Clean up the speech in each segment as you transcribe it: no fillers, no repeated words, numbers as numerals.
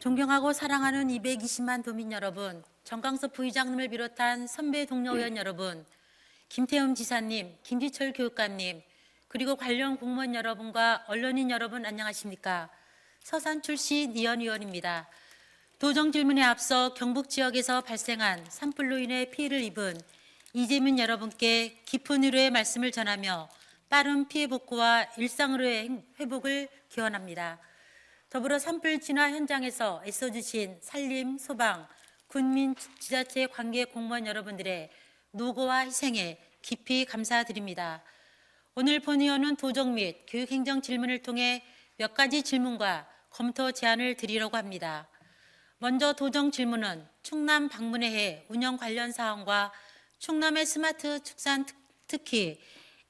존경하고 사랑하는 220만 도민 여러분, 정광섭 부의장님을 비롯한 선배 동료 의원 여러분, 김태흠 지사님, 김지철 교육감님, 그리고 관련 공무원 여러분과 언론인 여러분 안녕하십니까? 서산 출신 이현 의원입니다. 도정 질문에 앞서 경북 지역에서 발생한 산불로 인해 피해를 입은 이재민 여러분께 깊은 위로의 말씀을 전하며 빠른 피해 복구와 일상으로의 회복을 기원합니다. 더불어 산불 진화 현장에서 애써주신 산림, 소방, 군민, 지자체 관계 공무원 여러분들의 노고와 희생에 깊이 감사드립니다. 오늘 본의원은 도정 및 교육행정 질문을 통해 몇 가지 질문과 검토 제안을 드리려고 합니다. 먼저 도정 질문은 충남 방문회해 운영 관련 사항과 충남의 스마트 축산 특히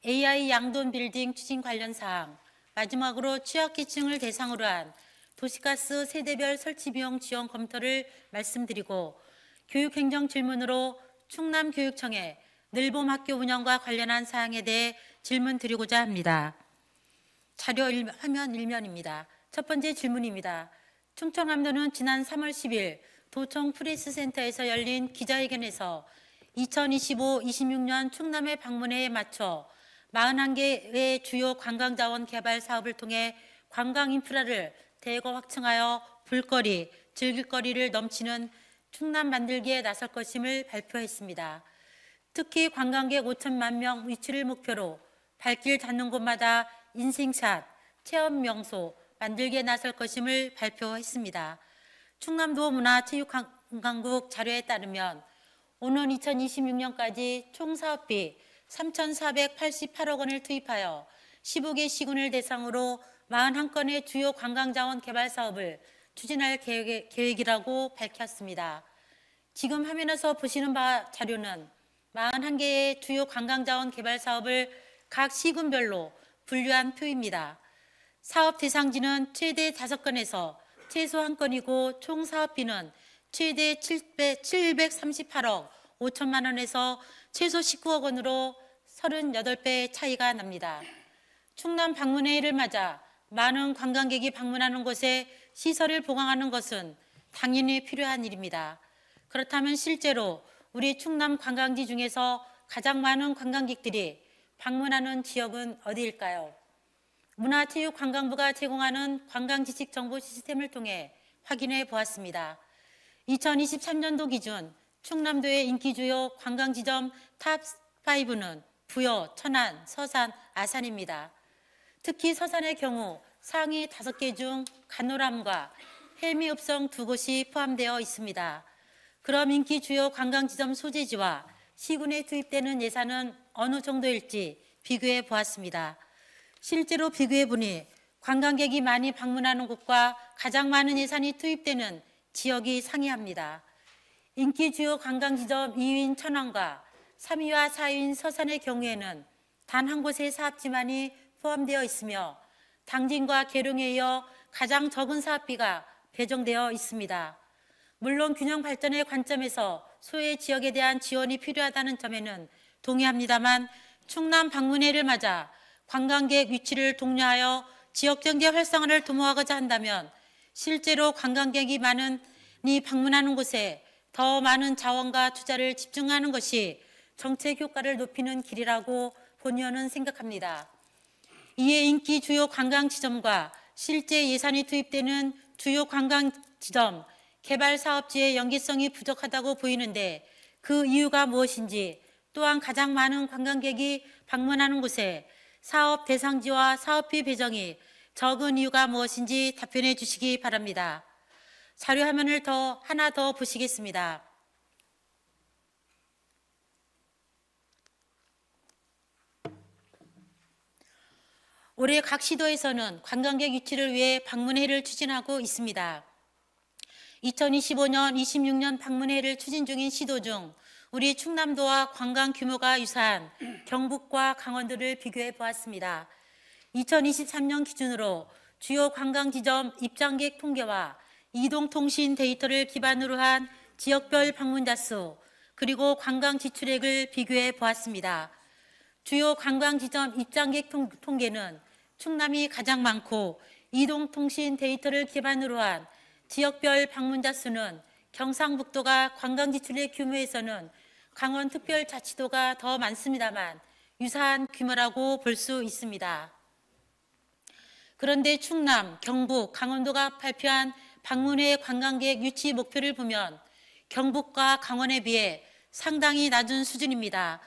AI 양돈 빌딩 추진 관련 사항, 마지막으로 취약계층을 대상으로 한 도시가스 세대별 설치 비용 지원 검토를 말씀드리고 교육행정 질문으로 충남교육청의 늘봄 학교 운영과 관련한 사항에 대해 질문 드리고자 합니다. 자료 화면 1면입니다. 첫 번째 질문입니다. 충청남도는 지난 3월 10일 도청 프레스센터에서 열린 기자회견에서 2025-26년 충남의 방문회에 맞춰 41개의 주요 관광자원 개발 사업을 통해 관광 인프라를 대거 확충하여 볼거리, 즐길거리를 넘치는 충남 만들기에 나설 것임을 발표했습니다. 특히 관광객 5천만 명 유치를 목표로 발길 닿는 곳마다 인생샷, 체험 명소 만들기에 나설 것임을 발표했습니다. 충남도 문화체육관광국 자료에 따르면 오는 2026년까지 총 사업비 3,488억 원을 투입하여 15개 시군을 대상으로 41건의 주요 관광자원 개발 사업을 추진할 계획이라고 밝혔습니다. 지금 화면에서 보시는 바 자료는 41개의 주요 관광자원 개발 사업을 각 시군별로 분류한 표입니다. 사업 대상지는 최대 5건에서 최소 1건이고 총 사업비는 최대 738억 5천만 원에서 최소 19억 원으로 38배 차이가 납니다. 충남 방문회를 맞아 많은 관광객이 방문하는 곳에 시설을 보강하는 것은 당연히 필요한 일입니다. 그렇다면 실제로 우리 충남 관광지 중에서 가장 많은 관광객들이 방문하는 지역은 어디일까요? 문화체육관광부가 제공하는 관광지식정보 시스템을 통해 확인해 보았습니다. 2023년도 기준 충남도의 인기주요 관광지점 탑5는 부여, 천안, 서산, 아산입니다. 특히 서산의 경우 상위 5개 중 간호람과 헬미읍성 2곳이 포함되어 있습니다. 그럼 인기 주요 관광지점 소재지와 시군에 투입되는 예산은 어느 정도일지 비교해 보았습니다. 실제로 비교해 보니 관광객이 많이 방문하는 곳과 가장 많은 예산이 투입되는 지역이 상이합니다. 인기 주요 관광지점 2위인 천안과 3위와 4위인 서산의 경우에는 단 한 곳의 사업지만이 포함되어 있으며 당진과 계룡에 이어 가장 적은 사업비가 배정되어 있습니다. 물론 균형 발전의 관점에서 소외 지역에 대한 지원이 필요하다는 점에는 동의합니다만 충남 방문회를 맞아 관광객 유치를 독려하여 지역경제 활성화를 도모하고자 한다면 실제로 관광객이 많이 방문하는 곳에 더 많은 자원과 투자를 집중하는 것이 정책 효과를 높이는 길이라고 본의원은 생각합니다. 이에 인기 주요 관광지점과 실제 예산이 투입되는 주요 관광지점 개발 사업지의 연계성이 부족하다고 보이는데 그 이유가 무엇인지 또한 가장 많은 관광객이 방문하는 곳에 사업 대상지와 사업비 배정이 적은 이유가 무엇인지 답변해 주시기 바랍니다. 자료 화면을 하나 더 보시겠습니다. 올해 각 시도에서는 관광객 유치를 위해 방문회를 추진하고 있습니다. 2025년, 26년 방문회를 추진 중인 시도 중 우리 충남도와 관광 규모가 유사한 경북과 강원도를 비교해 보았습니다. 2023년 기준으로 주요 관광지점 입장객 통계와 이동통신 데이터를 기반으로 한 지역별 방문자 수 그리고 관광 지출액을 비교해 보았습니다. 주요 관광지점 입장객 통계는 충남이 가장 많고 이동통신 데이터를 기반으로 한 지역별 방문자 수는 경상북도가 관광 지출의 규모에서는 강원특별자치도가 더 많습니다만 유사한 규모라고 볼 수 있습니다. 그런데 충남, 경북, 강원도가 발표한 방문회 관광객 유치 목표를 보면 경북과 강원에 비해 상당히 낮은 수준입니다.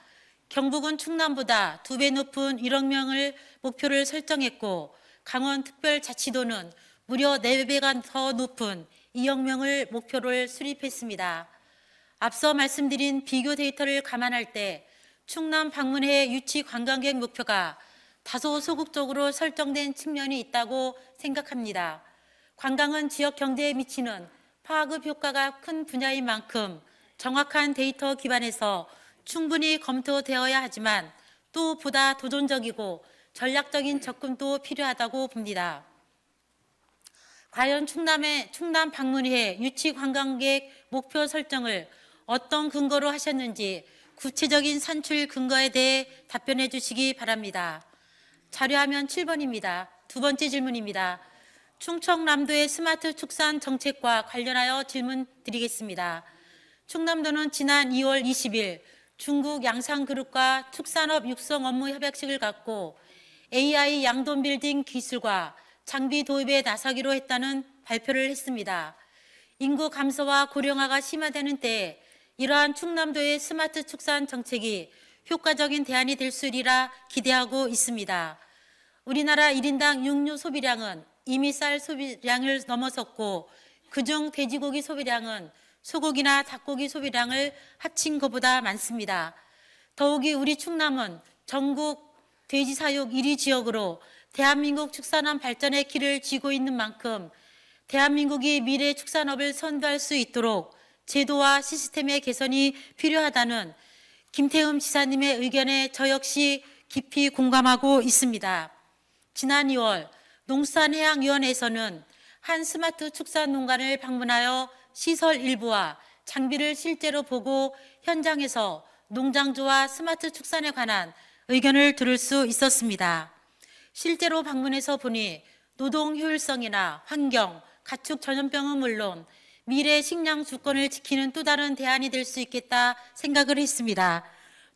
경북은 충남보다 2배 높은 1억 명을 목표를 설정했고 강원특별자치도는 무려 4배가 더 높은 2억 명을 목표를 수립했습니다. 앞서 말씀드린 비교 데이터를 감안할 때 충남 방문회 유치 관광객 목표가 다소 소극적으로 설정된 측면이 있다고 생각합니다. 관광은 지역 경제에 미치는 파급 효과가 큰 분야인 만큼 정확한 데이터 기반에서 충분히 검토되어야 하지만 또 보다 도전적이고 전략적인 접근도 필요하다고 봅니다. 과연 충남 방문회 유치 관광객 목표 설정을 어떤 근거로 하셨는지 구체적인 산출 근거에 대해 답변해 주시기 바랍니다. 자료화면 7번입니다. 두 번째 질문입니다. 충청남도의 스마트 축산 정책과 관련하여 질문 드리겠습니다. 충남도는 지난 2월 20일 중국 양상그룹과 축산업 육성 업무 협약식을 갖고 AI 양돈 빌딩 기술과 장비 도입에 나서기로 했다는 발표를 했습니다. 인구 감소와 고령화가 심화되는 때에 이러한 충남도의 스마트 축산 정책이 효과적인 대안이 될 수 있으리라 기대하고 있습니다. 우리나라 1인당 육류 소비량은 이미 쌀 소비량을 넘어섰고 그중 돼지고기 소비량은 소고기나 닭고기 소비량을 합친 것보다 많습니다. 더욱이 우리 충남은 전국 돼지 사육 1위 지역으로 대한민국 축산업 발전의 길을 쥐고 있는 만큼 대한민국이 미래 축산업을 선도할 수 있도록 제도와 시스템의 개선이 필요하다는 김태흠 지사님의 의견에 저 역시 깊이 공감하고 있습니다. 지난 2월 농수산해양위원회에서는 한 스마트 축산 농가를 방문하여 시설 일부와 장비를 실제로 보고 현장에서 농장주와 스마트 축산에 관한 의견을 들을 수 있었습니다. 실제로 방문해서 보니 노동 효율성이나 환경, 가축 전염병은 물론 미래 식량 주권을 지키는 또 다른 대안이 될 수 있겠다 생각을 했습니다.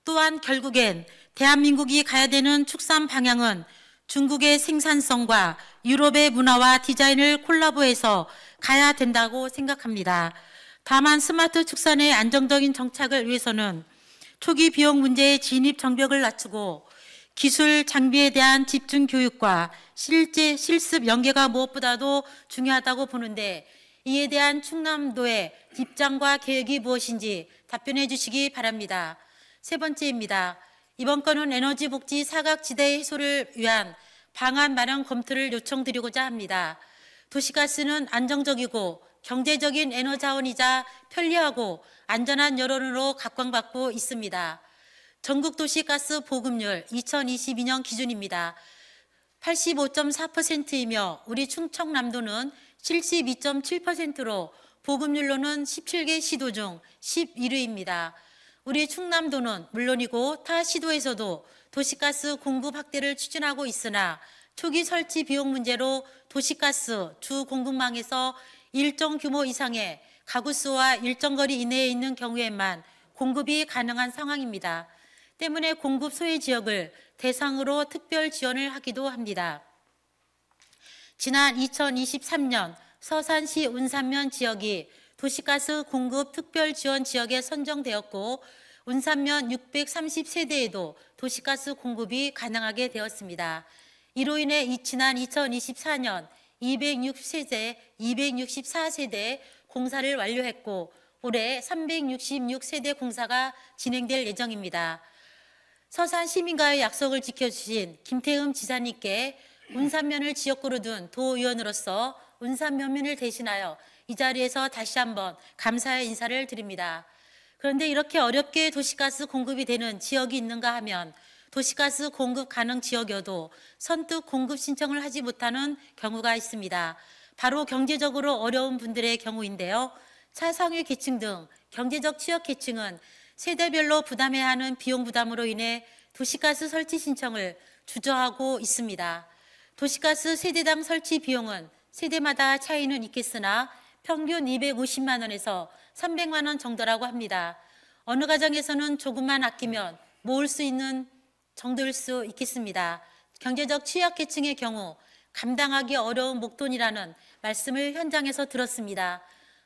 또한 결국엔 대한민국이 가야 되는 축산 방향은 중국의 생산성과 유럽의 문화와 디자인을 콜라보해서 가야 된다고 생각합니다. 다만 스마트 축산의 안정적인 정착을 위해서는 초기 비용 문제의 진입 장벽을 낮추고 기술 장비에 대한 집중 교육과 실제 실습 연계가 무엇보다도 중요하다고 보는데 이에 대한 충남도의 입장과 계획이 무엇인지 답변해 주시기 바랍니다. 세 번째입니다. 이번 건은 에너지 복지 사각지대 해소를 위한 방안 마련 검토를 요청드리고자 합니다. 도시가스는 안정적이고 경제적인 에너지 자원이자 편리하고 안전한 여론으로 각광받고 있습니다. 전국 도시가스 보급률 2022년 기준입니다. 85.4%이며 우리 충청남도는 72.7%로 보급률로는 17개 시도 중 11위입니다. 우리 충남도는 물론이고 타 시도에서도 도시가스 공급 확대를 추진하고 있으나 초기 설치 비용 문제로 도시가스 주 공급망에서 일정 규모 이상의 가구 수와 일정 거리 이내에 있는 경우에만 공급이 가능한 상황입니다. 때문에 공급 소외 지역을 대상으로 특별 지원을 하기도 합니다. 지난 2023년 서산시 운산면 지역이 도시가스 공급 특별 지원 지역에 선정되었고 운산면 630세대에도 도시가스 공급이 가능하게 되었습니다. 이로 인해 지난 2024년 264세대 공사를 완료했고 올해 366세대 공사가 진행될 예정입니다. 서산 시민과의 약속을 지켜주신 김태흠 지사님께 운산면을 지역구로 둔 도의원으로서 운산면민을 대신하여 이 자리에서 다시 한번 감사의 인사를 드립니다. 그런데 이렇게 어렵게 도시가스 공급이 되는 지역이 있는가 하면 도시가스 공급 가능 지역이어도 선뜻 공급 신청을 하지 못하는 경우가 있습니다. 바로 경제적으로 어려운 분들의 경우인데요. 차상위 계층 등 경제적 취약 계층은 세대별로 부담해야 하는 비용 부담으로 인해 도시가스 설치 신청을 주저하고 있습니다. 도시가스 세대당 설치 비용은 세대마다 차이는 있겠으나 평균 250만 원에서 300만 원 정도라고 합니다. 어느 가정에서는 조금만 아끼면 모을 수 있는 정도일 수 있겠습니다. 경제적 취약계층의 경우 감당하기 어려운 목돈이라는 말씀을 현장에서 들었습니다.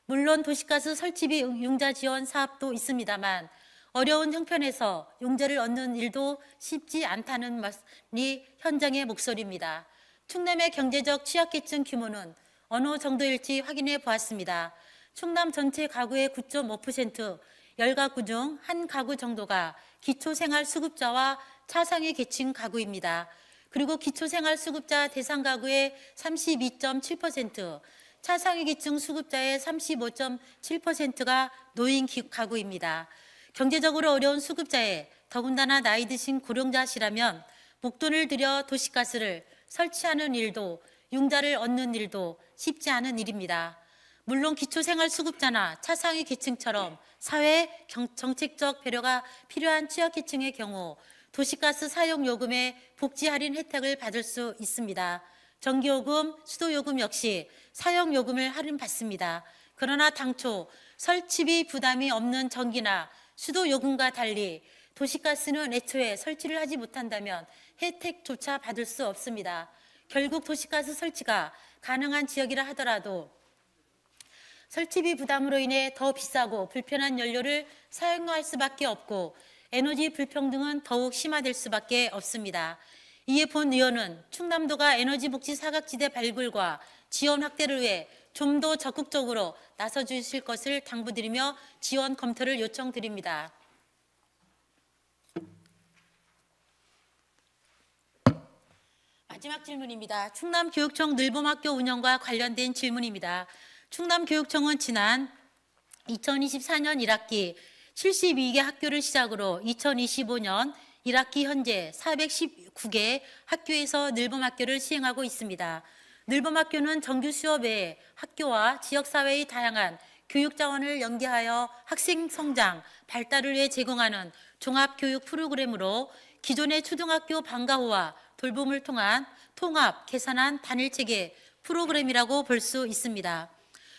물론 도시가스 설치비 융자 지원 사업도 있습니다만 어려운 형편에서 융자를 얻는 일도 쉽지 않다는 말이 현장의 목소리입니다. 충남의 경제적 취약계층 규모는 어느 정도일지 확인해 보았습니다. 충남 전체 가구의 9.5%, 10가구 중 한 가구 정도가 기초생활수급자와 차상위 계층 가구입니다. 그리고 기초생활수급자 대상 가구의 32.7%, 차상위 계층 수급자의 35.7%가 노인 가구입니다. 경제적으로 어려운 수급자에 더군다나 나이 드신 고령자시라면 목돈을 들여 도시가스를 설치하는 일도 융자를 얻는 일도 쉽지 않은 일입니다. 물론 기초생활수급자나 차상위 계층처럼 사회 정책적 배려가 필요한 취약계층의 경우 도시가스 사용요금의 복지 할인 혜택을 받을 수 있습니다. 전기요금, 수도요금 역시 사용요금을 할인받습니다. 그러나 당초 설치비 부담이 없는 전기나 수도요금과 달리 도시가스는 애초에 설치를 하지 못한다면 혜택조차 받을 수 없습니다. 결국 도시가스 설치가 가능한 지역이라 하더라도 설치비 부담으로 인해 더 비싸고 불편한 연료를 사용할 수밖에 없고 에너지 불평등은 더욱 심화될 수밖에 없습니다. 이에 본 의원은 충남도가 에너지 복지 사각지대 발굴과 지원 확대를 위해 좀 더 적극적으로 나서 주실 것을 당부드리며 지원 검토를 요청드립니다. 마지막 질문입니다. 충남교육청 늘봄학교 운영과 관련된 질문입니다. 충남교육청은 지난 2024년 1학기 72개 학교를 시작으로 2025년 1학기 현재 419개 학교에서 늘봄학교를 시행하고 있습니다. 늘봄학교는 정규 수업 외에 학교와 지역사회의 다양한 교육 자원을 연계하여 학생 성장, 발달을 위해 제공하는 종합교육 프로그램으로 기존의 초등학교 방과후와 돌봄을 통한 통합, 개선한 단일체계 프로그램이라고 볼 수 있습니다.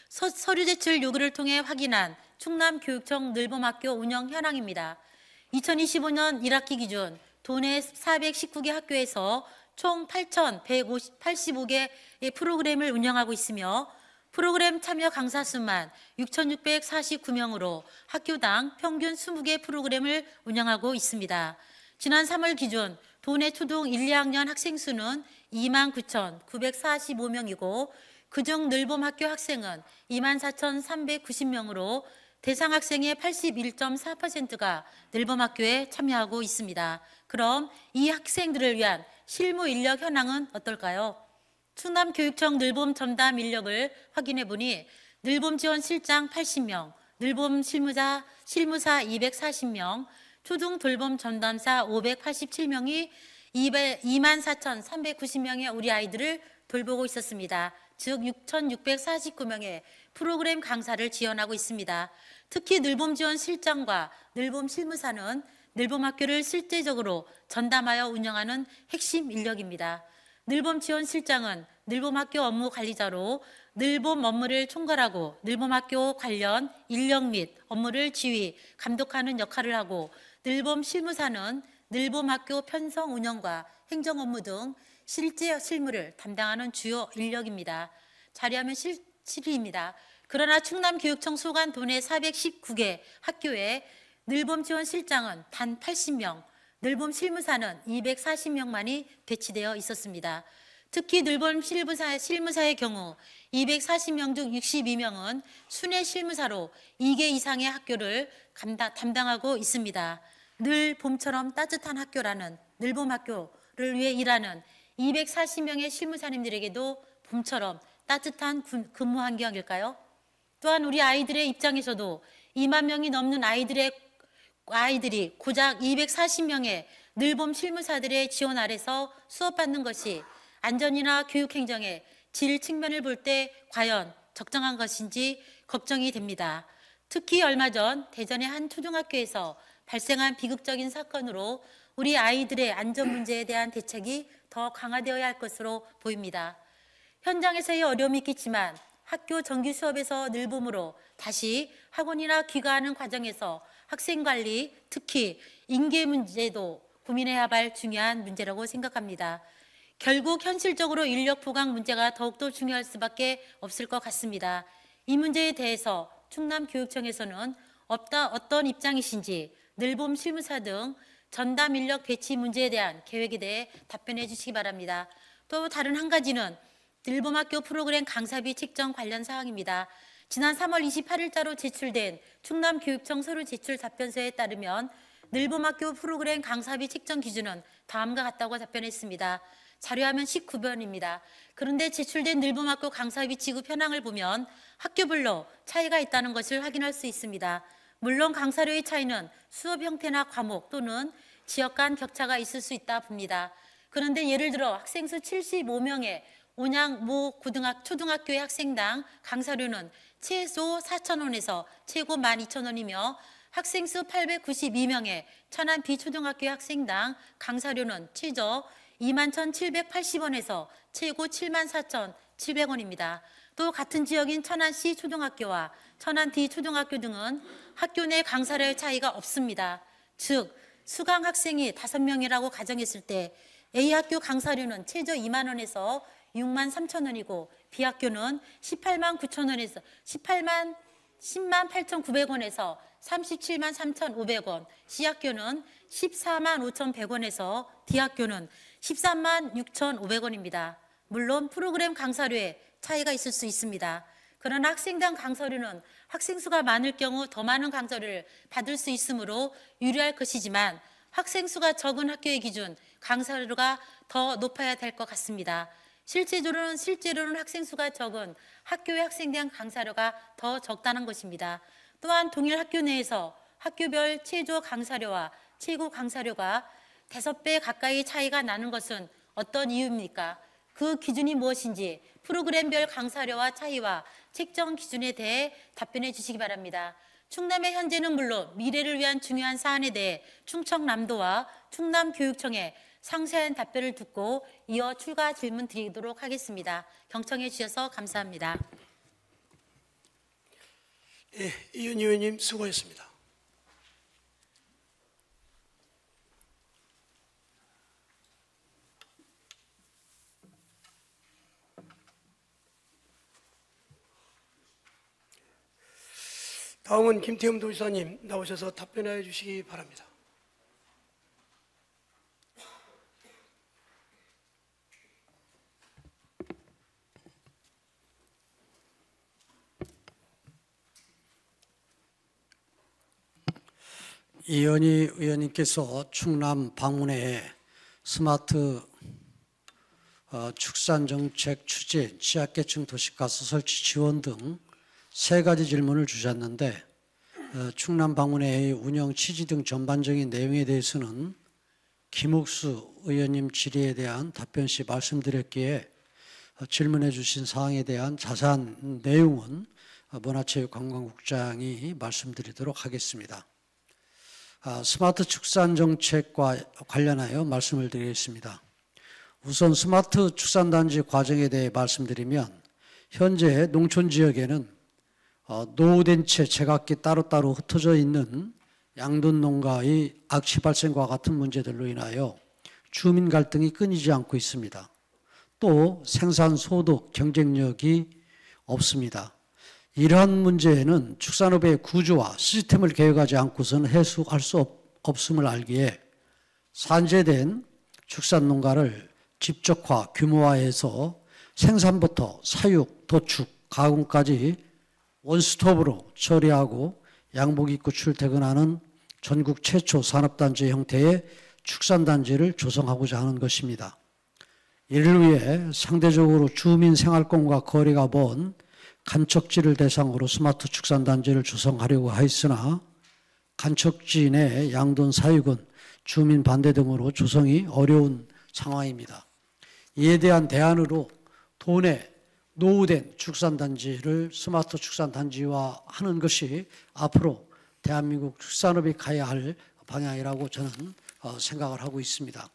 서류 제출 요구를 통해 확인한 충남교육청 늘봄학교 운영 현황입니다. 2025년 1학기 기준 도내 419개 학교에서 총 8,185개의 프로그램을 운영하고 있으며 프로그램 참여 강사 수만 6,649명으로 학교당 평균 20개 프로그램을 운영하고 있습니다. 지난 3월 기준 도내 초등 1, 2학년 학생 수는 29,945명이고 그중 늘봄학교 학생은 24,390명으로 대상 학생의 81.4%가 늘봄학교에 참여하고 있습니다. 그럼 이 학생들을 위한 실무 인력 현황은 어떨까요? 충남교육청 늘봄 전담 인력을 확인해 보니 늘봄 지원 실장 80명, 늘봄 실무사 240명, 초등 돌봄 전담사 587명이 24,390명의 우리 아이들을 돌보고 있었습니다. 즉 6,649명의 프로그램 강사를 지원하고 있습니다. 특히 늘봄 지원 실장과 늘봄 실무사는 늘봄학교를 실제적으로 전담하여 운영하는 핵심 인력입니다. 늘봄 지원 실장은 늘봄학교 업무 관리자로 늘봄 업무를 총괄하고 늘봄학교 관련 인력 및 업무를 지휘, 감독하는 역할을 하고 늘봄 실무사는 늘봄학교 편성 운영과 행정 업무 등 실제 실무를 담당하는 주요 인력입니다. 자료화면 7위입니다. 그러나 충남교육청 소관 도내 419개 학교에 늘봄 지원 실장은 단 80명, 늘봄 실무사는 240명만이 배치되어 있었습니다. 특히 늘봄 실무사의 경우 240명 중 62명은 순회 실무사로 2개 이상의 학교를 담당하고 있습니다. 늘 봄처럼 따뜻한 학교라는 늘봄학교를 위해 일하는 240명의 실무사님들에게도 봄처럼 따뜻한 근무 환경일까요? 또한 우리 아이들의 입장에서도 2만 명이 넘는 아이들이 고작 240명의 늘봄 실무사들의 지원 아래서 수업받는 것이 안전이나 교육 행정의 질 측면을 볼 때 과연 적정한 것인지 걱정이 됩니다. 특히 얼마 전 대전의 한 초등학교에서 발생한 비극적인 사건으로 우리 아이들의 안전 문제에 대한 대책이 더 강화되어야 할 것으로 보입니다. 현장에서의 어려움이 있겠지만 학교 정규 수업에서 늘봄으로 다시 학원이나 귀가하는 과정에서 학생 관리, 특히 인계 문제도 고민해야 할 중요한 문제라고 생각합니다. 결국 현실적으로 인력 보강 문제가 더욱더 중요할 수밖에 없을 것 같습니다. 이 문제에 대해서 충남교육청에서는 어떤 입장이신지 늘봄 실무사 등 전담 인력 배치 문제에 대한 계획에 대해 답변해 주시기 바랍니다. 또 다른 한 가지는 늘봄학교 프로그램 강사비 책정 관련 사항입니다. 지난 3월 28일자로 제출된 충남교육청 서류 제출 답변서에 따르면 늘봄학교 프로그램 강사비 책정 기준은 다음과 같다고 답변했습니다. 자료화면 19번입니다. 그런데 제출된 늘봄학교 강사비 지급 현황을 보면 학교별로 차이가 있다는 것을 확인할 수 있습니다. 물론 강사료의 차이는 수업 형태나 과목 또는 지역 간 격차가 있을 수 있다 봅니다. 그런데 예를 들어 학생 수 75명의 온양 모 초등학교의 학생당 강사료는 최소 4,000원에서 최고 12,000원이며 학생 수 892명의 천안 비초등학교의 학생당 강사료는 최저 21,780원에서 최고 74,700원입니다. 또 같은 지역인 천안시 초등학교와 천안 D초등학교 등은 학교 내 강사료의 차이가 없습니다. 즉 수강 학생이 5명이라고 가정했을 때 A학교 강사료는 최저 2만 원에서 6만 3천 원이고 B학교는 18만 9천 원에서 10만 8,900원에서 37만 3,500원, C학교는 14만 5,100원에서 D학교는 13만 6,500원입니다. 물론 프로그램 강사료에 차이가 있을 수 있습니다. 그러나 학생당 강사료는 학생 수가 많을 경우 더 많은 강사료를 받을 수 있으므로 유리할 것이지만 학생 수가 적은 학교의 기준 강사료가 더 높아야 될 것 같습니다. 실제로는 학생 수가 적은 학교의 학생당 강사료가 더 적다는 것입니다. 또한 동일 학교 내에서 학교별 최저 강사료와 최고 강사료가 5배 가까이 차이가 나는 것은 어떤 이유입니까? 그 기준이 무엇인지 프로그램별 강사료와 차이와 책정 기준에 대해 답변해 주시기 바랍니다. 충남의 현재는 물론 미래를 위한 중요한 사안에 대해 충청남도와 충남교육청에 상세한 답변을 듣고 이어 추가 질문 드리도록 하겠습니다. 경청해 주셔서 감사합니다. 이은희 의원님 수고했습니다. 다음은 김태흠 도지사님 나오셔서 답변해 주시기 바랍니다. 이은희 의원님께서 충남 방문회에 스마트 축산정책 추진, 취약계층 도시가스 설치 지원 등 3가지 질문을 주셨는데 충남 방문회의 운영 취지 등 전반적인 내용에 대해서는 김욱수 의원님 질의에 대한 답변 시 말씀드렸기에 질문해 주신 사항에 대한 자세한 내용은 문화체육관광국장이 말씀드리도록 하겠습니다. 스마트 축산 정책과 관련하여 말씀을 드리겠습니다. 우선 스마트 축산단지 과정에 대해 말씀드리면 현재 농촌 지역에는 노후된 채 제각기 따로따로 흩어져 있는 양돈 농가의 악취 발생과 같은 문제들로 인하여 주민 갈등이 끊이지 않고 있습니다. 또 생산 소득 경쟁력이 없습니다. 이러한 문제에는 축산업의 구조와 시스템을 개혁하지 않고서는 해소할 수 없음을 알기에 산재된 축산농가를 집적화, 규모화해서 생산부터 사육, 도축, 가공까지 원스톱으로 처리하고 양복 입고 출퇴근하는 전국 최초 산업단지 형태의 축산단지를 조성하고자 하는 것입니다. 이를 위해 상대적으로 주민 생활권과 거리가 먼 간척지를 대상으로 스마트 축산단지를 조성하려고 하였으나 간척지 내 양돈 사육은 주민 반대 등으로 조성이 어려운 상황입니다. 이에 대한 대안으로 도내 노후된 축산단지를 스마트 축산단지화하는 것이 앞으로 대한민국 축산업이 가야 할 방향이라고 저는 생각을 하고 있습니다.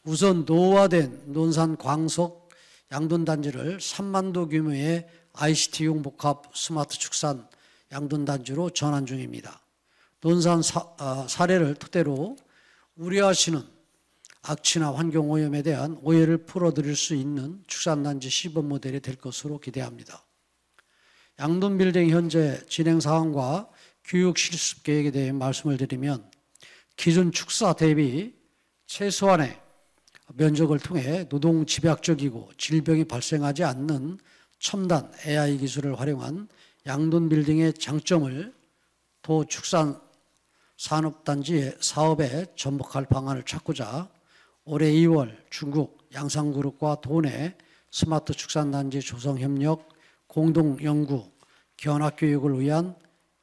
우선 노후화된 논산 광석 양돈단지를 3만 도 규모의 ICT용 복합 스마트 축산 양돈단지로 전환 중입니다. 논산 사례를 토대로 우려하시는 악취나 환경오염에 대한 오해를 풀어드릴 수 있는 축산단지 시범 모델이 될 것으로 기대합니다. 양돈빌딩 현재 진행 사항과 교육 실습 계획에 대해 말씀을 드리면 기존 축사 대비 최소한의 면적을 통해 노동 집약적이고 질병이 발생하지 않는 첨단 AI 기술을 활용한 양돈빌딩의 장점을 도축산 산업단지의 사업에 전복할 방안을 찾고자 올해 2월 중국 양상그룹과 도내 스마트 축산단지 조성협력 공동연구 견학교육을 위한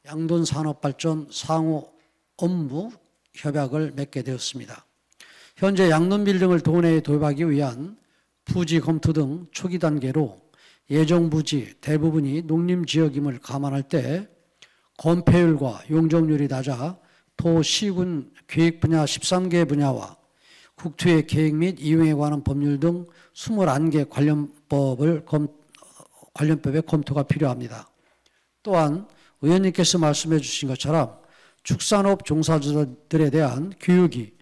양돈산업발전 상호 업무 협약을 맺게 되었습니다. 현재 양돈빌딩을 도내에 도입하기 위한 부지 검토 등 초기 단계로 예정 부지 대부분이 농림지역임을 감안할 때 건폐율과 용적률이 낮아 도 시군 계획 분야 13개 분야와 국토의 계획 및 이용에 관한 법률 등 21개 관련법의 검토가 필요합니다. 또한 의원님께서 말씀해 주신 것처럼 축산업 종사자들에 대한 교육이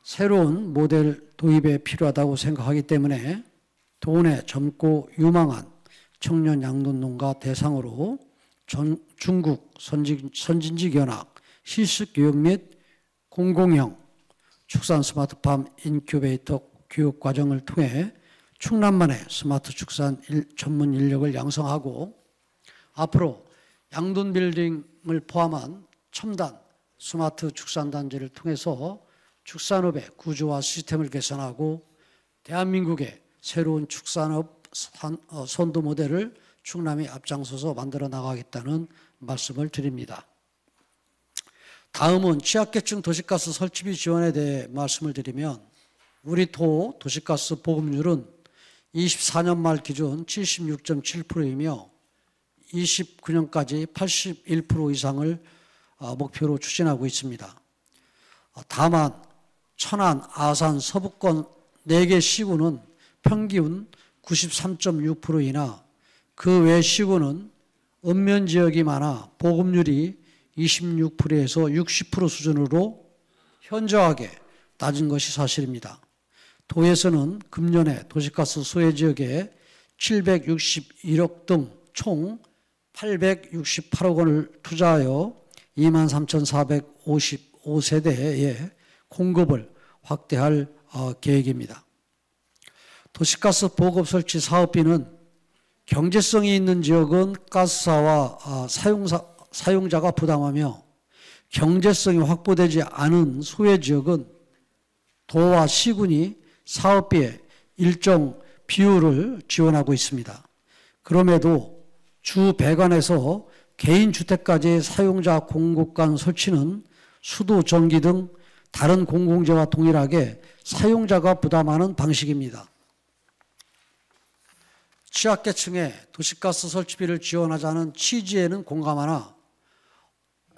새로운 모델 도입에 필요하다고 생각하기 때문에 도내 젊고 유망한 청년 양돈농가 대상으로 중국 선진지 견학, 실습 교육 및 공공형 축산 스마트팜 인큐베이터 교육 과정을 통해 충남만의 스마트 축산 전문 인력을 양성하고 앞으로 양돈빌딩을 포함한 첨단 스마트 축산단지를 통해서 축산업의 구조와 시스템을 개선하고 대한민국의 새로운 축산업 선도 모델을 충남이 앞장서서 만들어 나가겠다는 말씀을 드립니다. 다음은 취약계층 도시가스 설치비 지원에 대해 말씀을 드리면 우리 도 도시가스 보급률은 24년 말 기준 76.7%이며 29년까지 81% 이상을 목표로 추진하고 있습니다. 다만 천안, 아산, 서부권 4개 시군은 평균 93.6%이나 그 외 시군은 읍면 지역이 많아 보급률이 26%에서 60% 수준으로 현저하게 낮은 것이 사실입니다. 도에서는 금년에 도시가스 소외 지역에 761억 등 총 868억 원을 투자하여 23,455세대의 공급을 확대할 계획입니다. 도시가스 보급 설치 사업비는 경제성이 있는 지역은 가스사와 사용자가 부담하며 경제성이 확보되지 않은 소외 지역은 도와 시군이 사업비의 일정 비율을 지원하고 있습니다. 그럼에도 주 배관에서 개인주택까지의 사용자 공급관 설치는 수도, 전기 등 다른 공공재와 동일하게 사용자가 부담하는 방식입니다. 취약계층에 도시가스 설치비를 지원하자는 취지에는 공감하나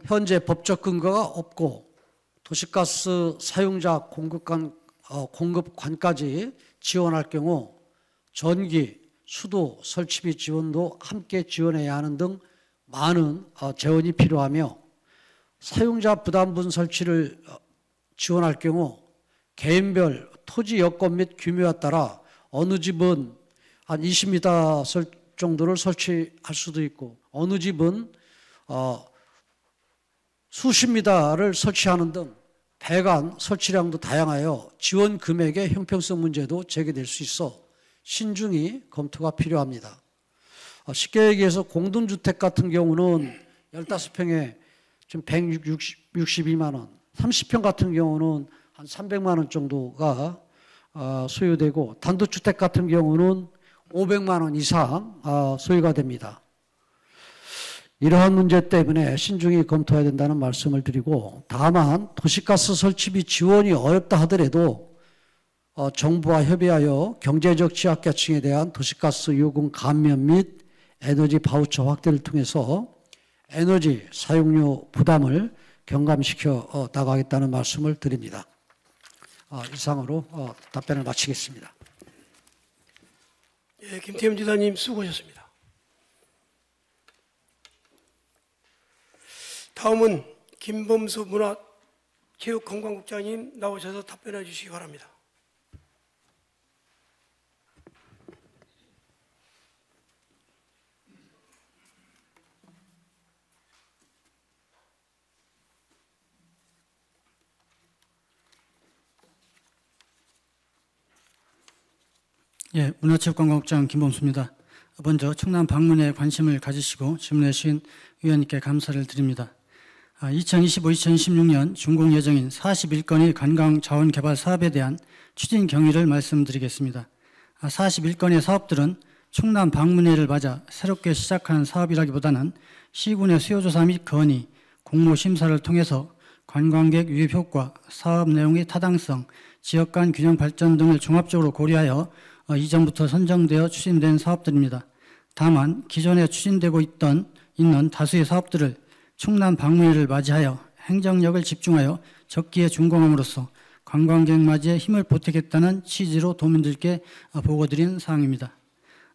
현재 법적 근거가 없고 도시가스 사용자 공급관까지 지원할 경우 전기, 수도, 설치비 지원도 함께 지원해야 하는 등 많은 재원이 필요하며 사용자 부담분 설치를 지원할 경우 개인별 토지 여건 및 규모에 따라 어느 집은 한 20m 정도를 설치할 수도 있고 어느 집은 수십 미터를 설치하는 등 배관 설치량도 다양하여 지원 금액의 형평성 문제도 제기될 수 있어 신중히 검토가 필요합니다. 쉽게 얘기해서 공동주택 같은 경우는 15평에 지금 162만 원, 30평 같은 경우는 한 300만 원 정도가 소요되고 단독주택 같은 경우는 500만 원 이상 소요가 됩니다. 이러한 문제 때문에 신중히 검토해야 된다는 말씀을 드리고 다만 도시가스 설치비 지원이 어렵다 하더라도 정부와 협의하여 경제적 취약계층에 대한 도시가스 요금 감면 및 에너지 바우처 확대를 통해서 에너지 사용료 부담을 경감시켜 나가겠다는 말씀을 드립니다. 이상으로 답변을 마치겠습니다. 예, 김태흠 지사님 수고하셨습니다. 다음은 김범수 문화체육관광국장님 나오셔서 답변해 주시기 바랍니다. 예, 문화체육관광국장 김범수입니다. 먼저 충남 방문에 관심을 가지시고 질문해 주신 위원님께 감사를 드립니다. 2025-2026년 준공 예정인 41건의 관광자원개발 사업에 대한 추진 경위를 말씀드리겠습니다. 41건의 사업들은 충남 방문회를 맞아 새롭게 시작하는 사업이라기보다는 시군의 수요조사 및 건의, 공모심사를 통해서 관광객 유입 효과, 사업 내용의 타당성, 지역 간 균형 발전 등을 종합적으로 고려하여 이전부터 선정되어 추진된 사업들입니다. 다만 기존에 추진되고 있는 다수의 사업들을 충남 방문회를 맞이하여 행정력을 집중하여 적기에 준공함으로써 관광객 맞이에 힘을 보태겠다는 취지로 도민들께 보고드린 사항입니다.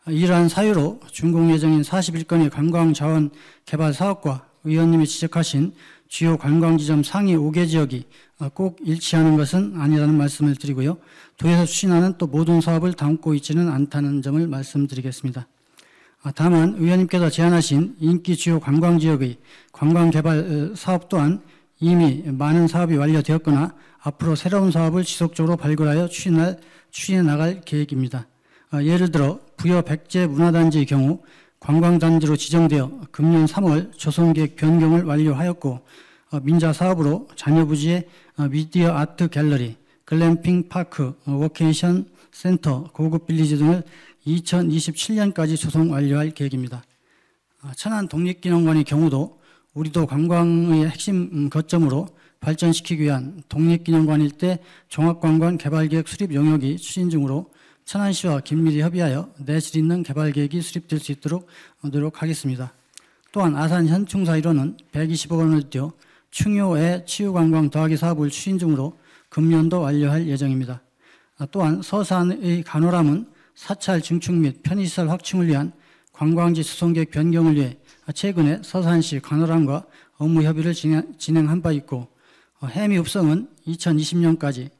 이러한 사유로 준공 예정인 41건의 관광자원 개발 사업과 의원님이 지적하신 주요 관광지점 상위 5개 지역이 꼭 일치하는 것은 아니라는 말씀을 드리고요. 도에서 추진하는 또 모든 사업을 담고 있지는 않다는 점을 말씀드리겠습니다. 다만 의원님께서 제안하신 인기 주요 관광지역의 관광개발 사업 또한 이미 많은 사업이 완료되었거나 앞으로 새로운 사업을 지속적으로 발굴하여 추진해 나갈 계획입니다. 예를 들어 부여 백제 문화단지의 경우 관광단지로 지정되어 금년 3월 조성계획 변경을 완료하였고 민자 사업으로 자녀 부지에 미디어 아트 갤러리, 글램핑 파크, 워케이션 센터, 고급 빌리지 등을 2027년까지 조성 완료할 계획입니다. 천안 독립기념관의 경우도 우리도 관광의 핵심 거점으로 발전시키기 위한 독립기념관 일대 종합관광 개발계획 수립 용역이 추진 중으로 천안시와 긴밀히 협의하여 내실 있는 개발계획이 수립될 수 있도록 노력하겠습니다. 또한 아산 현충사 1호는 120억 원을 들여 충효의 치유관광 더하기 사업을 추진 중으로 금년도 완료할 예정입니다. 또한 서산의 간호람은 사찰 증축 및 편의시설 확충을 위한 관광지 수송계획 변경을 위해 최근에 서산시 간호람과 업무 협의를 진행한 바 있고 해미읍성은 2020년까지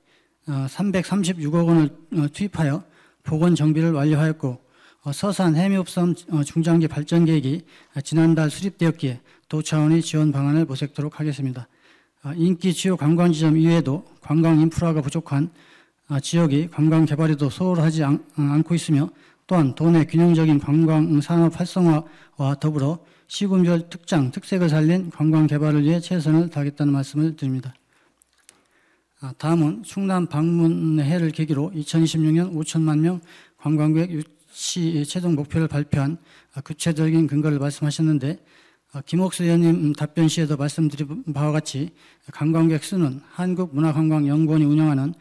336억 원을 투입하여 복원 정비를 완료하였고 서산 해미읍성 중장기 발전 계획이 지난달 수립되었기에 도 차원의 지원 방안을 모색토록 하겠습니다. 인기 주요 관광지점 이외에도 관광 인프라가 부족한 지역이 관광 개발에도 소홀하지 않고 있으며 또한 도내 균형적인 관광 산업 활성화와 더불어 시군별 특색을 살린 관광 개발을 위해 최선을 다하겠다는 말씀을 드립니다. 다음은 충남 방문해를 계기로 2026년 5천만 명 관광객 유치 최종 목표를 발표한 구체적인 근거를 말씀하셨는데 김옥수 의원님 답변 시에도 말씀드린 바와 같이 관광객 수는 한국문화관광연구원이 운영하는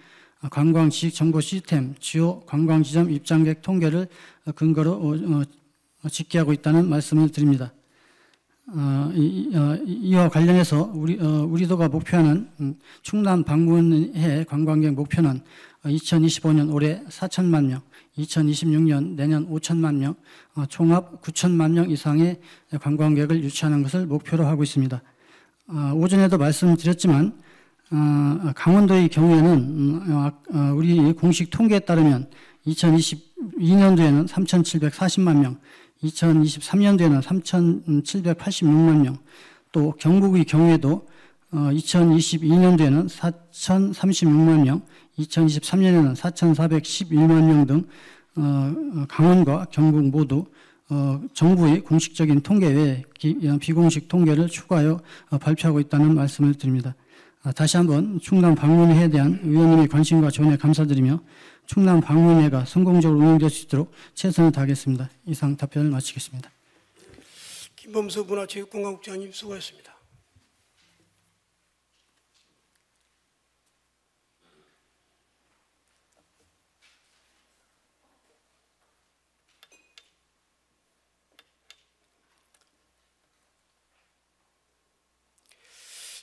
관광지식정보 시스템 주요 관광지점 입장객 통계를 근거로 집계하고 있다는 말씀을 드립니다. 이와 관련해서 우리도가 목표하는 충남 방문해 관광객 목표는 2025년 올해 4천만 명, 2026년 내년 5천만 명, 총합 9천만 명 이상의 관광객을 유치하는 것을 목표로 하고 있습니다. 오전에도 말씀드렸지만 강원도의 경우에는 우리 공식 통계에 따르면 2022년도에는 3,740만 명, 2023년도에는 3,786만 명, 또 경북의 경우에도 2022년도에는 4,036만 명, 2023년에는 4,411만 명 등 강원과 경북 모두 정부의 공식적인 통계 외에 비공식 통계를 추가하여 발표하고 있다는 말씀을 드립니다. 다시 한번 충남 방문회에 대한 의원님의 관심과 조언에 감사드리며 충남 방문회가 성공적으로 운영될 수 있도록 최선을 다하겠습니다. 이상 답변을 마치겠습니다. 김범수 문화체육관광국장님 수고하셨습니다.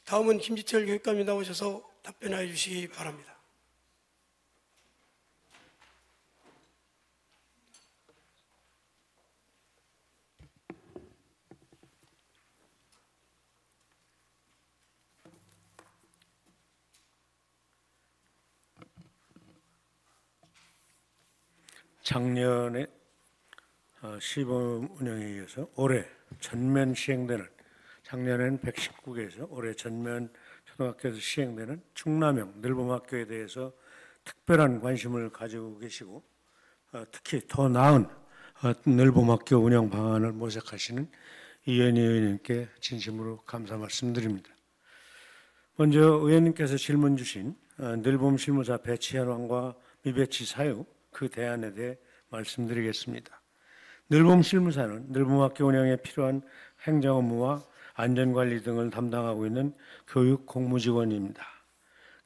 다음은 김지철 교육감이 나오셔서 답변해 주시기 바랍니다. 작년에 시범 운영에 이어서 올해 전면 시행되는, 작년에는 119개에서 올해 전면 초등학교에서 시행되는 충남형 늘봄학교에 대해서 특별한 관심을 가지고 계시고 특히 더 나은 늘봄학교 운영 방안을 모색하시는 이현희 의원님께 진심으로 감사 말씀드립니다. 먼저 의원님께서 질문 주신 늘봄 실무사 배치 현황과 미배치 사유, 그 대안에 대해 말씀드리겠습니다. 늘봄 실무사는 늘봄학교 운영에 필요한 행정 업무와 안전관리 등을 담당하고 있는 교육 공무직원입니다.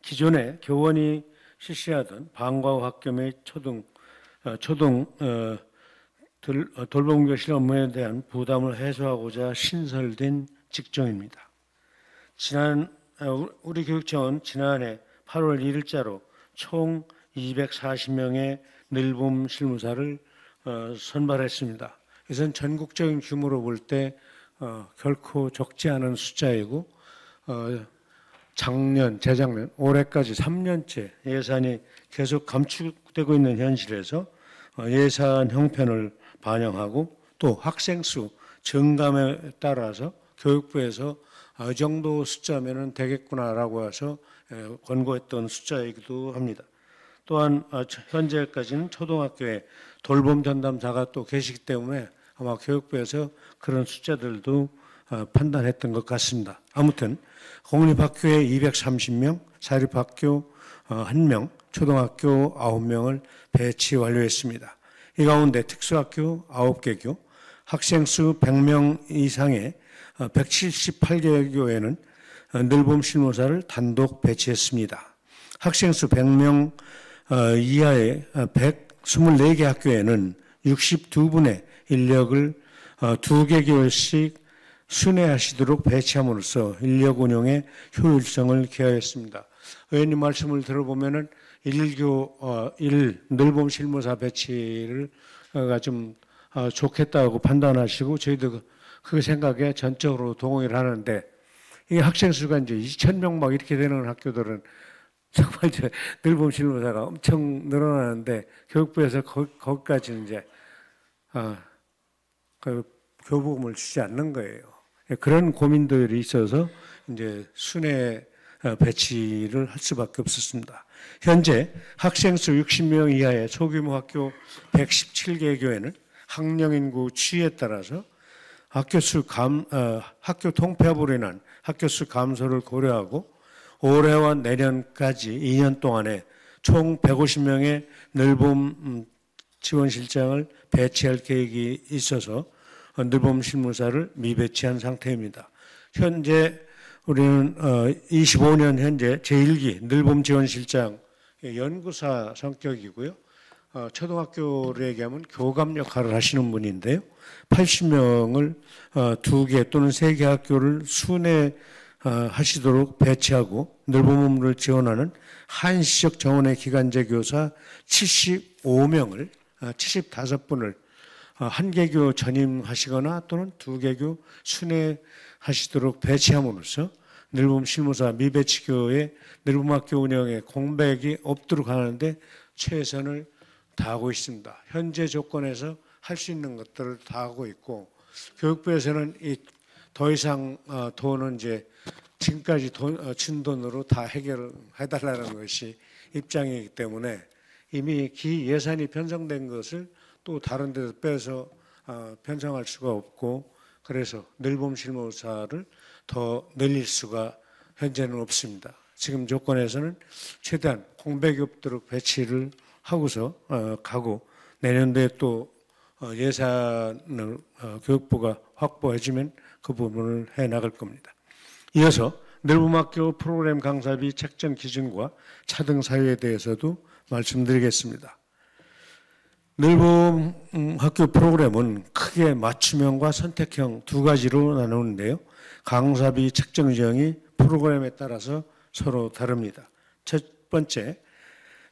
기존에 교원이 실시하던 방과 후 학교 및 초등 돌봄교실 업무에 대한 부담을 해소하고자 신설된 직종입니다. 우리 교육청은 지난해 8월 1일자로 총 240명의 늘봄 실무사를 선발했습니다. 이것은 전국적인 규모로 볼 때 결코 적지 않은 숫자이고 재작년, 올해까지 3년째 예산이 계속 감축되고 있는 현실에서 예산 형편을 반영하고 또 학생 수 증감에 따라서 교육부에서 이 정도 숫자면은 되겠구나라고 해서 권고했던 숫자이기도 합니다. 또한 현재까지는 초등학교에 돌봄 전담사가 또 계시기 때문에 아마 교육부에서 그런 숫자들도 판단했던 것 같습니다. 아무튼 공립학교에 230명, 사립학교 1명, 초등학교 9명을 배치 완료했습니다. 이 가운데 특수학교 9개 교, 학생 수 100명 이상의 178개 교에는 늘봄 실무사를 단독 배치했습니다. 학생 수 100명 이하의 124개 학교에는 62분의 인력을 2개 교씩 순회하시도록 배치함으로써 인력 운영의 효율성을 기하였습니다. 의원님 말씀을 들어보면은 늘봄 실무사 배치가 좀 좋겠다고 판단하시고 저희도 그 생각에 전적으로 동의를 하는데 이 학생 수가 이제 2,000명 막 이렇게 되는 학교들은 정말 이제 늘봄 실무사가 엄청 늘어나는데 교육부에서 거기까지는 이제 그 교부금을 주지 않는 거예요. 그런 고민들이 있어서 이제 순회 배치를 할 수밖에 없었습니다. 현재 학생 수 60명 이하의 소규모 학교 117개 교회는 학령 인구 추이에 따라서 학교 통폐합으로 인한 학교 수 감소를 고려하고 올해와 내년까지 2년 동안에 총 150명의 늘봄 지원실장을 배치할 계획이 있어서 늘봄 실무사를 미배치한 상태입니다. 현재 우리는 25년 현재 제1기 늘봄 지원실장 연구사 성격이고요. 초등학교를 얘기하면 교감 역할을 하시는 분인데요. 80명을 2개 또는 3개 학교를 순회하시도록 배치하고 늘봄 업무를 지원하는 한시적 정원의 기간제 교사 75명을 75분을 한 개교 전임하시거나 또는 2개교 순회하시도록 배치함으로써 늘봄 실무사 미배치교의 늘봄학교 운영에 공백이 없도록 하는데 최선을 다하고 있습니다. 현재 조건에서 할 수 있는 것들을 다 하고 있고 교육부에서는 더 이상 돈은 이제 지금까지 준 돈으로 다 해결해달라는 것이 입장이기 때문에 이미 기 예산이 편성된 것을 또 다른 데서 빼서 편성할 수가 없고 그래서 늘봄 실무사를 더 늘릴 수가 현재는 없습니다. 지금 조건에서는 최대한 공백이 없도록 배치를 하고서 가고 내년도에 또 예산을 교육부가 확보해주면 그 부분을 해나갈 겁니다. 이어서 늘봄학교 프로그램 강사비 책정 기준과 차등 사유에 대해서도 말씀드리겠습니다. 늘봄 학교 프로그램은 크게 맞춤형과 선택형 두 가지로 나누는데요. 강사비 책정 지형이 프로그램에 따라서 서로 다릅니다. 첫 번째,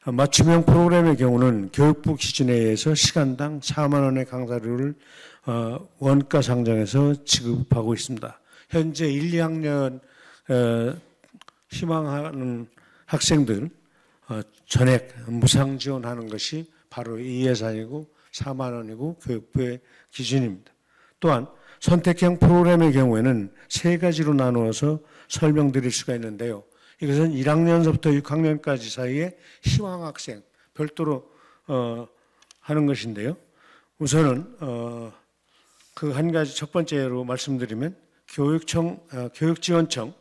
맞춤형 프로그램의 경우는 교육부 기준에 의해서 시간당 4만 원의 강사료를 원가 상정해서 지급하고 있습니다. 현재 1, 2학년 희망하는 학생들 전액 무상 지원하는 것이 바로 이 예산이고 4만 원이고 교육부의 기준입니다. 또한 선택형 프로그램의 경우에는 세 가지로 나누어서 설명드릴 수가 있는데요. 이것은 1학년서부터 6학년까지 사이에 희망학생 별도로 하는 것인데요. 우선은 그 한 가지 첫 번째로 말씀드리면 교육지원청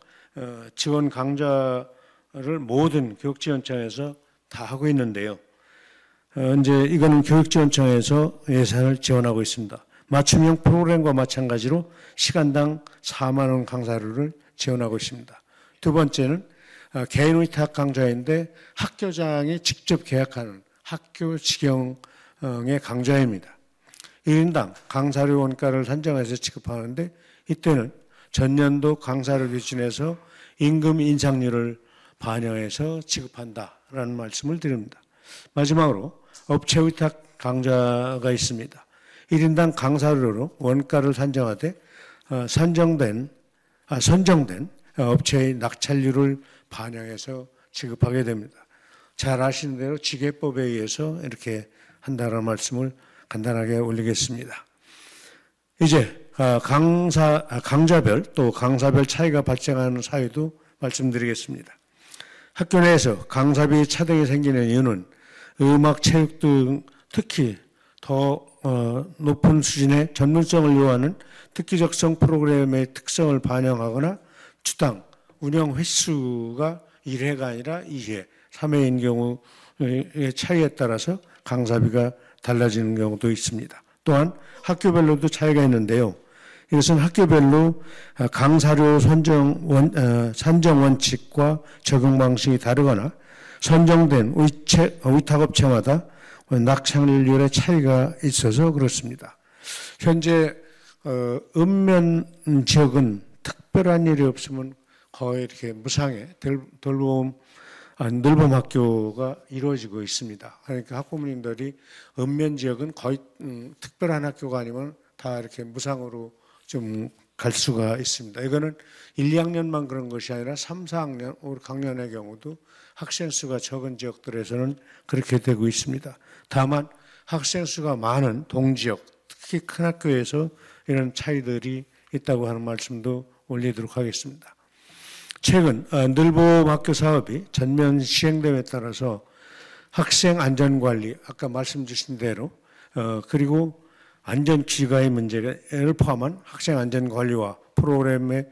지원 강좌를 모든 교육지원청에서 다 하고 있는데요. 이제 이거는 교육지원청에서 예산을 지원하고 있습니다. 맞춤형 프로그램과 마찬가지로 시간당 4만 원 강사료를 지원하고 있습니다. 두 번째는 개인 위탁 강좌인데 학교장이 직접 계약하는 학교 직영의 강좌입니다. 1인당 강사료 원가를 산정해서 지급하는데 이때는 전년도 강사료 기준에서 임금 인상률을 반영해서 지급한다라는 말씀을 드립니다. 마지막으로 업체 위탁 강좌가 있습니다. 1인당 강사료로 원가를 산정하되 선정된 업체의 낙찰률을 반영해서 지급하게 됩니다. 잘 아시는 대로 지계법에 의해서 이렇게 한다는 말씀을 간단하게 올리겠습니다. 이제 강좌별 또 강사별 차이가 발생하는 사유도 말씀드리겠습니다. 학교 내에서 강사비 차등이 생기는 이유는 음악, 체육 등 특히 더 높은 수준의 전문성을 요하는 특기적성 프로그램의 특성을 반영하거나 주당 운영 횟수가 1회가 아니라 2회, 3회인 경우의 차이에 따라서 강사비가 달라지는 경우도 있습니다. 또한 학교별로도 차이가 있는데요. 이것은 학교별로 강사료 산정 원칙과 적용 방식이 다르거나 선정된 위탁업체마다 낙찰률의 차이가 있어서 그렇습니다. 현재 읍면 지역은 특별한 일이 없으면 거의 이렇게 무상의 늘봄 학교가 이루어지고 있습니다. 그러니까 학부모님들이 읍면 지역은 거의 특별한 학교가 아니면 다 이렇게 무상으로 좀 갈 수가 있습니다. 이거는 1, 2학년만 그런 것이 아니라 3, 4학년, 5학년의 경우도 학생 수가 적은 지역들에서는 그렇게 되고 있습니다. 다만 학생 수가 많은 동지역, 특히 큰 학교에서 이런 차이들이 있다고 하는 말씀도 올리도록 하겠습니다. 최근 늘봄 학교 사업이 전면 시행됨에 따라서 학생 안전관리, 아까 말씀 주신 대로 그리고 안전 귀가의 문제를 포함한 학생 안전관리와 프로그램의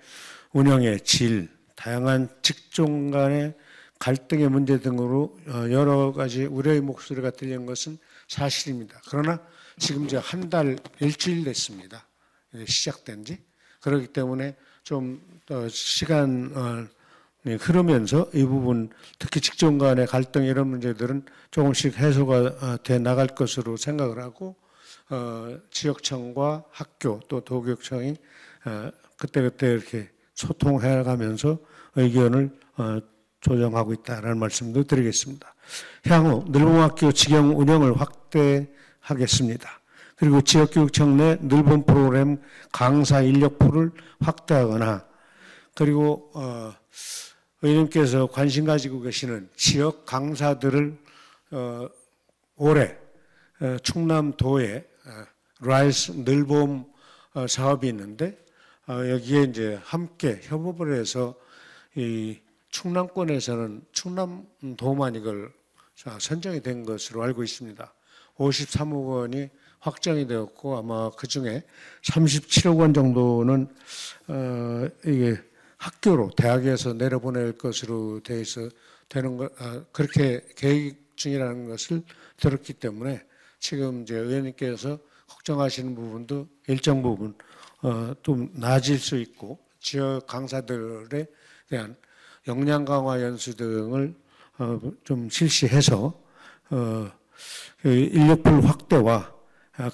운영의 질, 다양한 직종 간의 갈등의 문제 등으로 여러 가지 우려의 목소리가 들리는 것은 사실입니다. 그러나 지금 이제 한 달, 일주일 됐습니다. 시작된 지. 그렇기 때문에 좀 시간 흐르면서 이 부분, 특히 직종 간의 갈등 이런 문제들은 조금씩 해소가 돼 나갈 것으로 생각을 하고 지역청과 학교 또 도교육청이 그때그때 이렇게 소통해 가면서 의견을 조정하고 있다는 말씀도 드리겠습니다. 향후 늘봄학교 직영 운영을 확대하겠습니다. 그리고 지역교육청 내 늘봄 프로그램 강사 인력풀을 확대하거나 그리고 의원님께서 관심 가지고 계시는 지역 강사들을 올해 충남도에 라이스 늘봄 사업이 있는데 여기에 이제 함께 협업을 해서 이 충남권에서는 충남도만 이걸 선정이 된 것으로 알고 있습니다. 53억 원이 확정이 되었고 아마 그 중에 37억 원 정도는 이게 학교로 대학에서 내려보낼 것으로 돼 있어 되는 것 그렇게 계획 중이라는 것을 들었기 때문에 지금 이제 의원님께서 걱정하시는 부분도 일정 부분 좀 나아질 수 있고 지역 강사들에 대한 역량 강화 연수 등을 좀 실시해서 인력풀 확대와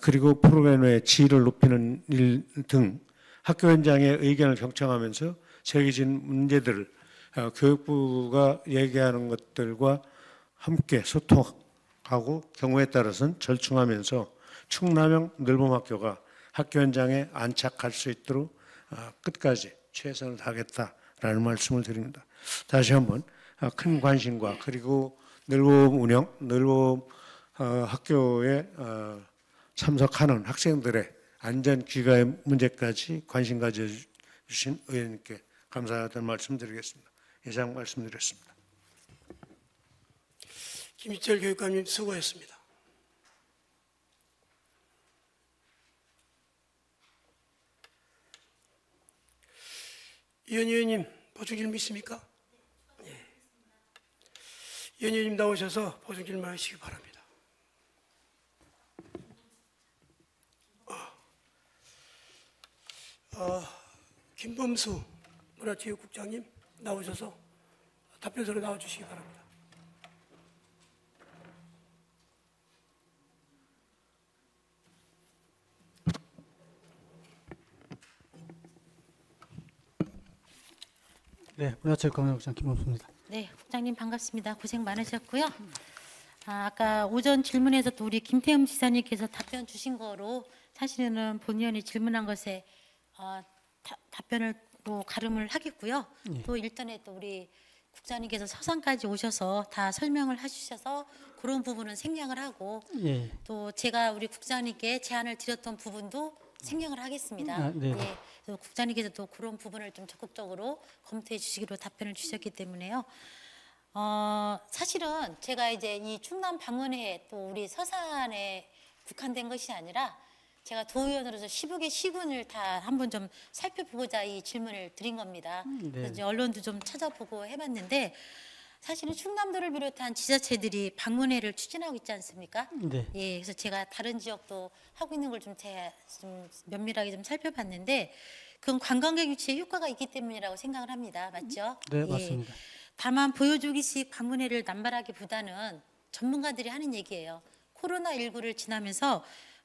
그리고 프로그램의 질을 높이는 일 등 학교 현장의 의견을 경청하면서 제기진 문제들을 교육부가 얘기하는 것들과 함께 소통하고 경우에 따라서는 절충하면서 충남형 늘봄학교가 학교 현장에 안착할 수 있도록 끝까지 최선을 다하겠다라는 말씀을 드립니다. 다시 한번 큰 관심과 그리고 늘봄 운영, 늘봄 학교에 참석하는 학생들의 안전 귀가의 문제까지 관심 가져주신 의원님께 감사하다는 말씀드리겠습니다. 이상 말씀드렸습니다. 김희철 교육감님 수고했습니다. 이현 의원님 보충 질문 있습니까? 예. 이현 의원님 나오셔서 보충 질문 하시기 바랍니다. 김범수 문화체육국장님 나오셔서 답변서로 나와주시기 바랍니다. 네, 문화체육관광국장 김범수입니다. 네, 국장님 반갑습니다. 고생 많으셨고요. 아까 오전 질문에서 또 우리 김태흠 지사님께서 답변 주신 거로 사실은 본 의원이 질문한 것에 답변을 또 가름을 하겠고요. 또 일전에 또 우리 국장님께서 서산까지 오셔서 다 설명을 해주셔서 그런 부분은 생략을 하고 또 제가 우리 국장님께 제안을 드렸던 부분도 생략을 하겠습니다. 네. 예, 그래서 국장님께서 또 그런 부분을 좀 적극적으로 검토해 주시기로 답변을 주셨기 때문에요. 사실은 제가 이제 이 충남 방문회에 또 우리 서산에 국한된 것이 아니라 제가 도의원으로서 15개 시군을 다 한번 좀 살펴보고자 이 질문을 드린 겁니다. 그래서 이제 언론도 좀 찾아보고 해봤는데 사실은 충남도를 비롯한 지자체들이 방문회를 추진하고 있지 않습니까? 네. 예, 그래서 제가 다른 지역도 하고 있는 걸 좀 면밀하게 좀 살펴봤는데 그건 관광객 유치에 효과가 있기 때문이라고 생각을 합니다. 맞죠? 네, 예. 맞습니다. 다만 보여주기식 방문회를 남발하기보다는 전문가들이 하는 얘기예요. 코로나19를 지나면서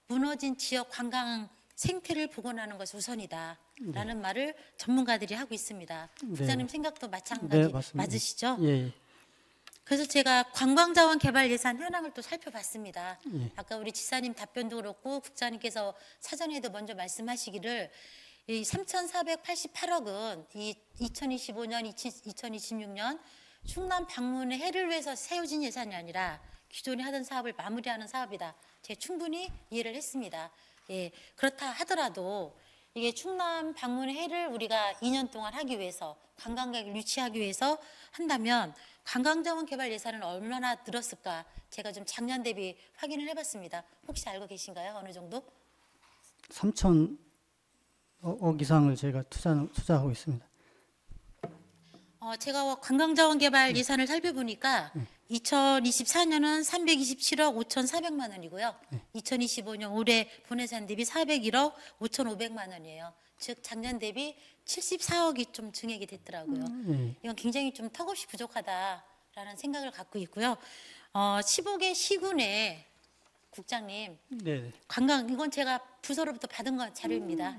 무너진 지역 관광 생태를 복원하는 것이 우선이다라는 말을 전문가들이 하고 있습니다. 부장님 생각도 마찬가지 맞으시죠? 예. 그래서 제가 관광자원 개발 예산 현황을 또 살펴봤습니다. 아까 우리 지사님 답변도 그렇고 국장님께서 사전에도 먼저 말씀하시기를 이 3,488억은 이 2025년, 2026년 충남 방문의 해를 위해서 세워진 예산이 아니라 기존에 하던 사업을 마무리하는 사업이다. 제가 충분히 이해를 했습니다. 예, 그렇다 하더라도 이게 충남 방문의 해를 우리가 2년 동안 하기 위해서 관광객을 유치하기 위해서 한다면 관광자원 개발 예산은 얼마나 늘었을까? 제가 좀 작년 대비 확인을 해봤습니다. 혹시 알고 계신가요? 어느 정도? 3,000억 이상을 저희가 투자하고 있습니다. 제가 관광자원 개발 예산을 살펴보니까 2024년은 327억 5,400만 원이고요. 2025년 올해 본예산 대비 401억 5,500만 원이에요. 즉 작년 대비 74억이 좀 증액이 됐더라고요. 이건 굉장히 좀 턱없이 부족하다라는 생각을 갖고 있고요. 15개 시군에 국장님, 관광 이건 제가 부서로부터 받은 건 자료입니다.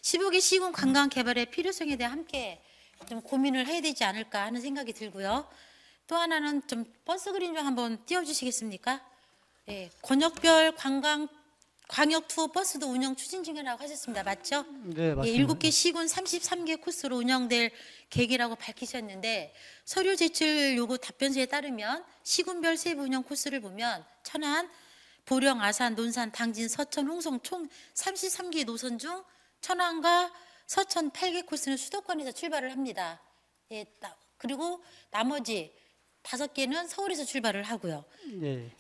15개 시군 관광 개발의 필요성에 대해 함께 좀 고민을 해야 되지 않을까 하는 생각이 들고요. 또 하나는 좀 버스 그림 좀 한번 띄워주시겠습니까? 예, 권역별 광역 투어 버스도 운영 추진 중이라고 하셨습니다. 맞죠? 네, 맞습니다. 예, 7개 시군 33개 코스로 운영될 계획이라고 밝히셨는데 서류 제출 요구 답변서에 따르면 시군별 세부 운영 코스를 보면 천안, 보령, 아산, 논산, 당진, 서천, 홍성 총 33개 노선 중 천안과 서천 8개 코스는 수도권에서 출발을 합니다. 예, 그리고 나머지 5개는 서울에서 출발을 하고요.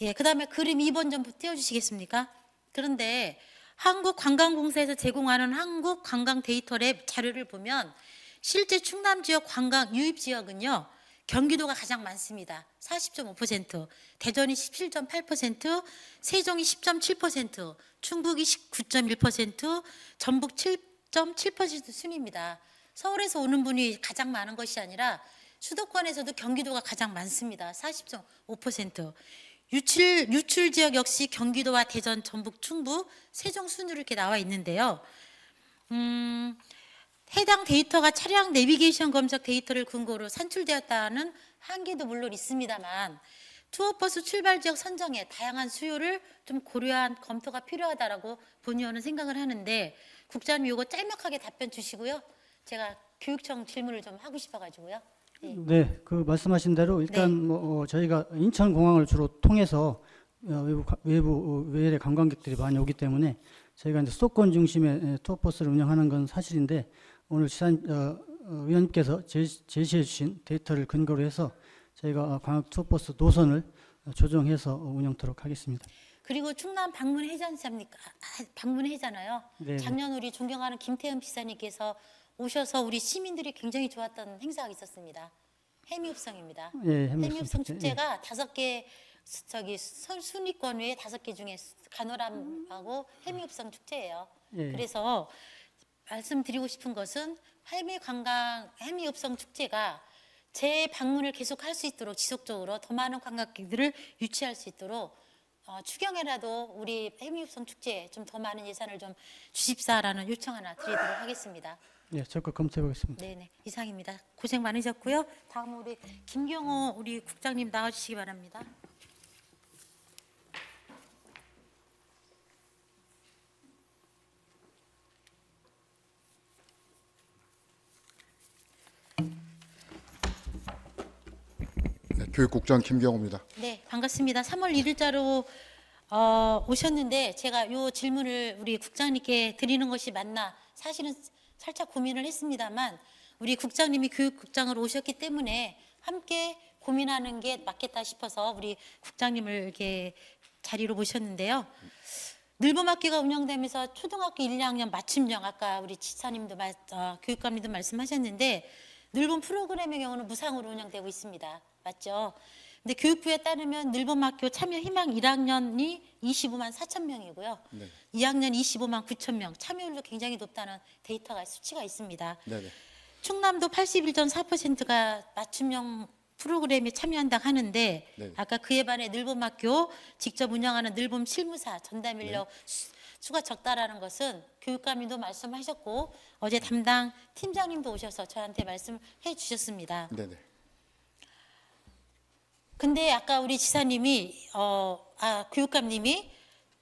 예, 그다음에 그림 2번 좀 띄워주시겠습니까? 그런데 한국관광공사에서 제공하는 한국관광 데이터랩 자료를 보면 실제 충남 지역 관광 유입 지역은요. 경기도가 가장 많습니다. 40.5%, 대전이 17.8%, 세종이 10.7%, 충북이 19.1%, 전북 7.7% 순입니다. 서울에서 오는 분이 가장 많은 것이 아니라 수도권에서도 경기도가 가장 많습니다. 40.5%. 유출 지역 역시 경기도와 대전, 전북, 충북, 세종 순으로 이렇게 나와 있는데요. 해당 데이터가 차량 내비게이션 검색 데이터를 근거로 산출되었다는 한계도 물론 있습니다만 투어버스 출발 지역 선정에 다양한 수요를 좀 고려한 검토가 필요하다라고 본 의원은 생각을 하는데 국장님 이거 짤막하게 답변 주시고요. 제가 교육청 질문을 좀 하고 싶어가지고요. 네, 그 말씀하신 대로 일단 저희가 인천공항을 주로 통해서 외래 관광객들이 많이 오기 때문에 저희가 이제 수도권 중심의 투어버스를 운영하는 건 사실인데 오늘 위원님께서 제시해 주신 데이터를 근거로 해서 저희가 광역 투어버스 노선을 조정해서 운영토록 하겠습니다. 그리고 충남 방문회잖습니까? 방문회잖아요. 네. 작년 우리 존경하는 김태흠 지사님께서 오셔서 우리 시민들이 굉장히 좋았던 행사가 있었습니다. 해미읍성입니다. 예, 해미읍성 축제가 5개 순위권 외에 5개 중에 간호람하고 해미읍성 축제예요. 예. 그래서 말씀드리고 싶은 것은 해미읍성 축제가 재방문을 계속할 수 있도록 지속적으로 더 많은 관광객들을 유치할 수 있도록 추경에라도 우리 해미읍성 축제에 좀 더 많은 예산을 좀 주십사라는 요청 하나 드리도록 하겠습니다. 예, 적극 검토해 보겠습니다. 네네, 이상입니다. 고생 많으셨고요. 다음 우리 김경호 우리 국장님 나와주시기 바랍니다. 네, 교육국장 김경호입니다. 네, 반갑습니다. 3월 1일자로 오셨는데 제가 요 질문을 우리 국장님께 드리는 것이 맞나 사실은 살짝 고민을 했습니다만 우리 국장님이 교육국장으로 오셨기 때문에 함께 고민하는 게 맞겠다 싶어서 우리 국장님을 이렇게 자리로 모셨는데요. 늘봄학교가 운영되면서 초등학교 1, 2학년 맞춤형 아까 우리 지사님도 교육감님도 말씀하셨는데 늘봄 프로그램의 경우는 무상으로 운영되고 있습니다. 맞죠? 근데 교육부에 따르면 늘봄학교 참여 희망 1학년이 25만 4천 명이고요. 네. 2학년 25만 9천 명, 참여율도 굉장히 높다는 데이터가 수치가 있습니다. 네네. 충남도 81.4%가 맞춤형 프로그램에 참여한다고 하는데 네. 아까 그에 반해 늘봄학교 직접 운영하는 늘봄 실무사 전담 인력 수가 적다라는 것은 교육감님도 말씀하셨고 어제 담당 팀장님도 오셔서 저한테 말씀해 주셨습니다. 네네. 근데 아까 우리 지사님이 교육감님이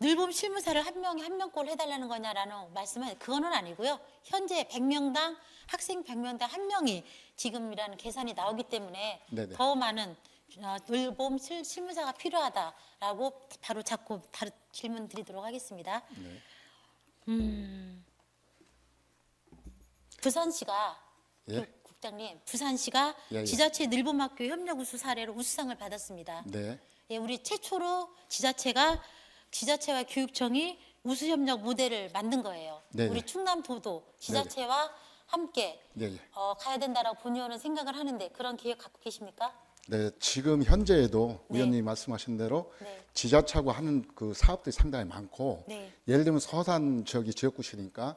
늘봄 실무사를 한 명에 한 명꼴 해달라는 거냐라는 말씀은 그거는 아니고요. 현재 100명당 학생 100명당 한 명이 지금이라는 계산이 나오기 때문에 네네. 더 많은 늘봄 실무사가 필요하다라고 바로 잡고 질문 드리도록 하겠습니다. 네. 부산시가 예? 국장님, 부산시가 예. 지자체 늘봄학교 협력 우수 사례로 우수상을 받았습니다. 네. 예, 우리 최초로 지자체와 교육청이 우수 협력 모델을 만든 거예요. 네네. 우리 충남도도 지자체와 함께 예. 가야 된다라고 본의원은 생각을 하는데 그런 계획 갖고 계십니까? 네, 지금 현재에도 네. 위원님이 말씀하신 대로 네. 지자체하고 하는 그 사업들이 상당히 많고 네. 예를 들면 서산 지역이 지역구시니까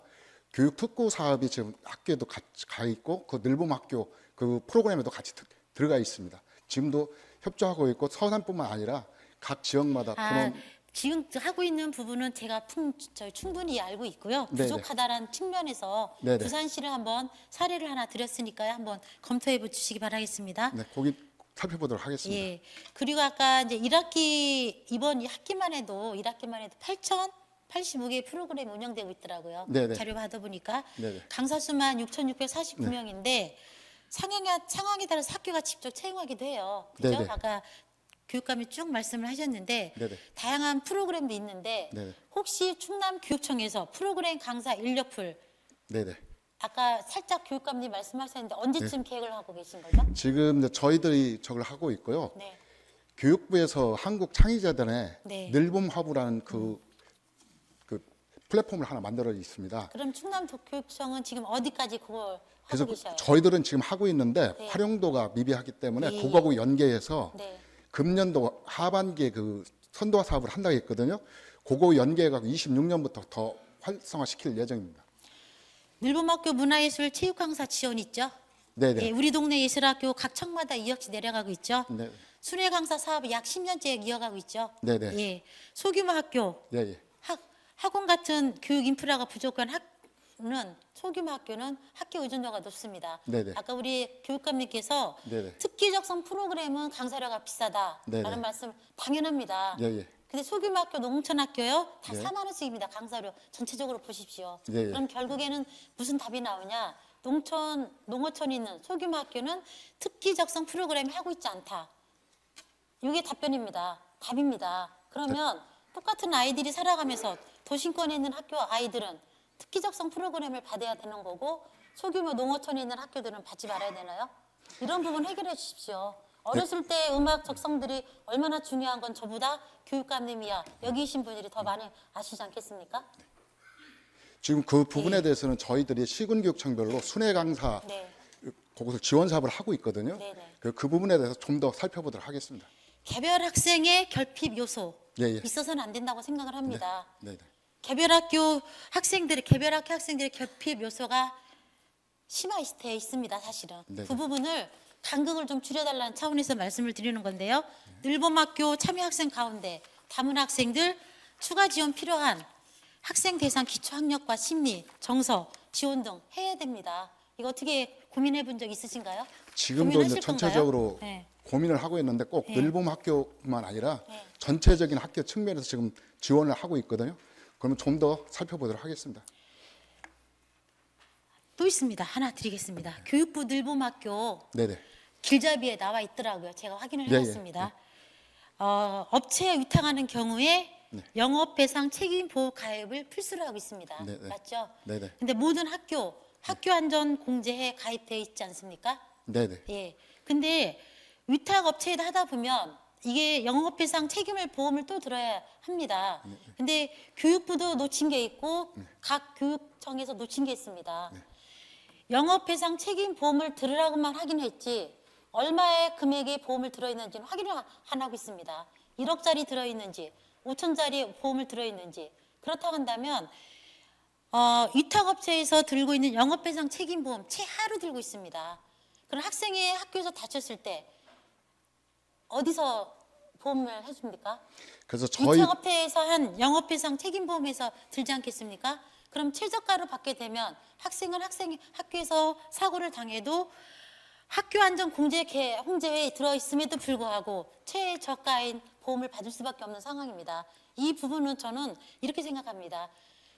교육 특구 사업이 지금 학교에도 같이 가 있고 그 늘봄 학교 그 프로그램에도 같이 들어가 있습니다. 지금도 협조하고 있고 서산뿐만 아니라 각 지역마다 지금 하고 있는 부분은 제가 충분히 알고 있고요. 네네. 부족하다라는 측면에서 네네. 부산시를 한번 사례를 하나 드렸으니까요. 한번 검토해 주시기 바라겠습니다. 네, 거기 살펴보도록 하겠습니다. 예. 그리고 아까 이제 1학기 이번 학기만 해도 8,085개의 프로그램이 운영되고 있더라고요. 네네. 자료 받아보니까 네네. 강사 수만 6,649명인데 상황에 따라서 학교가 직접 채용하기도 해요. 그죠? 네네. 아까 교육감이 쭉 말씀을 하셨는데 네네. 다양한 프로그램도 있는데 네네. 혹시 충남교육청에서 프로그램 강사 인력풀 네네. 아까 살짝 교육감님 말씀하셨는데 언제쯤 네. 계획을 하고 계신 거죠? 지금 이제 저희들이 저걸 하고 있고요. 네. 교육부에서 한국창의재단에 네. 늘봄 화부라는 그 플랫폼을 하나 만들어 있습니다. 그럼 충남교육청은 지금 어디까지 그걸 그래서 하고 계셔요? 저희들은 지금 하고 있는데 네. 활용도가 미비하기 때문에 예, 그거하고 연계해서 네. 금년도 하반기에 그 선도화 사업을 한다고 했거든요. 그거 연계해가지고 26년부터 더 활성화시킬 예정입니다. 늘봄학교 문화예술 체육 강사 지원 있죠? 네네. 예, 우리 동네 예술학교 각 청마다 2억씩 내려가고 있죠? 네. 순회 강사 사업을 약 10년째 이어가고 있죠? 네네. 예, 소규모 학교, 예, 예. 학원 같은 교육 인프라가 부족한 소규모 학교는 학교 의존도가 높습니다. 네네. 아까 우리 교육감님께서 네네. 특기적성 프로그램은 강사료가 비싸다라는 네네. 말씀 당연합니다. 예, 예. 근데 소규모 학교, 농촌 학교요 다 네. 4만 원씩입니다. 강사료 전체적으로 보십시오. 예, 예. 그럼 결국에는 무슨 답이 나오냐? 농어촌이 있는 소규모 학교는 특기적성 프로그램을 하고 있지 않다. 이게 답변입니다. 답입니다. 그러면 똑같은 아이들이 살아가면서 도심권에 있는 학교 아이들은 특기적성 프로그램을 받아야 되는 거고 소규모 농어촌에 있는 학교들은 받지 말아야 되나요? 이런 부분 해결해 주십시오. 어렸을 때 음악 적성들이 얼마나 중요한 건 저보다 교육감님이야 여기 계신 분들이 더 많이 아시지 않겠습니까? 지금 그 부분에 대해서는 저희들이 시군교육청별로 순회 강사 네. 그것을 지원 사업을 하고 있거든요. 네네. 그 부분에 대해서 좀 더 살펴보도록 하겠습니다. 개별 학생의 결핍 요소 예, 예. 있어서는 안 된다고 생각을 합니다. 네, 네. 개별 학교 학생들의 결핍 요소가 심화돼 있습니다. 사실은 네. 그 부분을 간극을 좀 줄여달라는 차원에서 말씀을 드리는 건데요. 늘봄학교 참여 학생 가운데 다문 학생들 추가 지원 필요한 학생 대상 기초학력과 심리, 정서, 지원 등 해야 됩니다. 이거 어떻게 고민해 본 적 있으신가요? 지금도 고민하실 이제 전체적으로 건가요? 네. 고민을 하고 있는데 꼭 네. 늘봄 학교뿐만 아니라 네. 전체적인 학교 측면에서 지금 지원을 하고 있거든요. 그러면 좀 더 살펴보도록 하겠습니다. 또 있습니다. 하나 드리겠습니다. 교육부 늘봄학교 네네. 길잡이에 나와 있더라고요. 제가 확인을 예, 예, 해봤습니다. 업체에 위탁하는 경우에 네. 영업배상 책임보호 가입을 필수로 하고 있습니다. 네, 네. 맞죠? 네네. 근데 모든 학교 안전 공제에 가입되어 있지 않습니까? 네네. 예. 근데 위탁 업체에다 하다 보면 이게 영업배상 책임을 보험을 또 들어야 합니다. 근데 교육부도 놓친 게 있고 각 교육청에서 놓친 게 있습니다. 영업배상 책임 보험을 들으라고만 하긴 했지 얼마의 금액의 보험을 들어있는지는 확인을 안 하고 있습니다. 1억짜리 들어있는지 5천짜리 보험을 들어있는지 그렇다고 한다면 위탁업체에서 들고 있는 영업배상 책임보험 최하로 들고 있습니다. 그럼 학생이 학교에서 다쳤을 때 어디서 보험을 해줍니까? 그래서 저희 위탁업체에서 한 영업배상 책임보험에서 들지 않겠습니까? 그럼 최저가를 받게 되면 학생은 학교에서 사고를 당해도 학교안전공제회에 들어있음에도 불구하고 최저가인 보험을 받을 수밖에 없는 상황입니다. 이 부분은 저는 이렇게 생각합니다.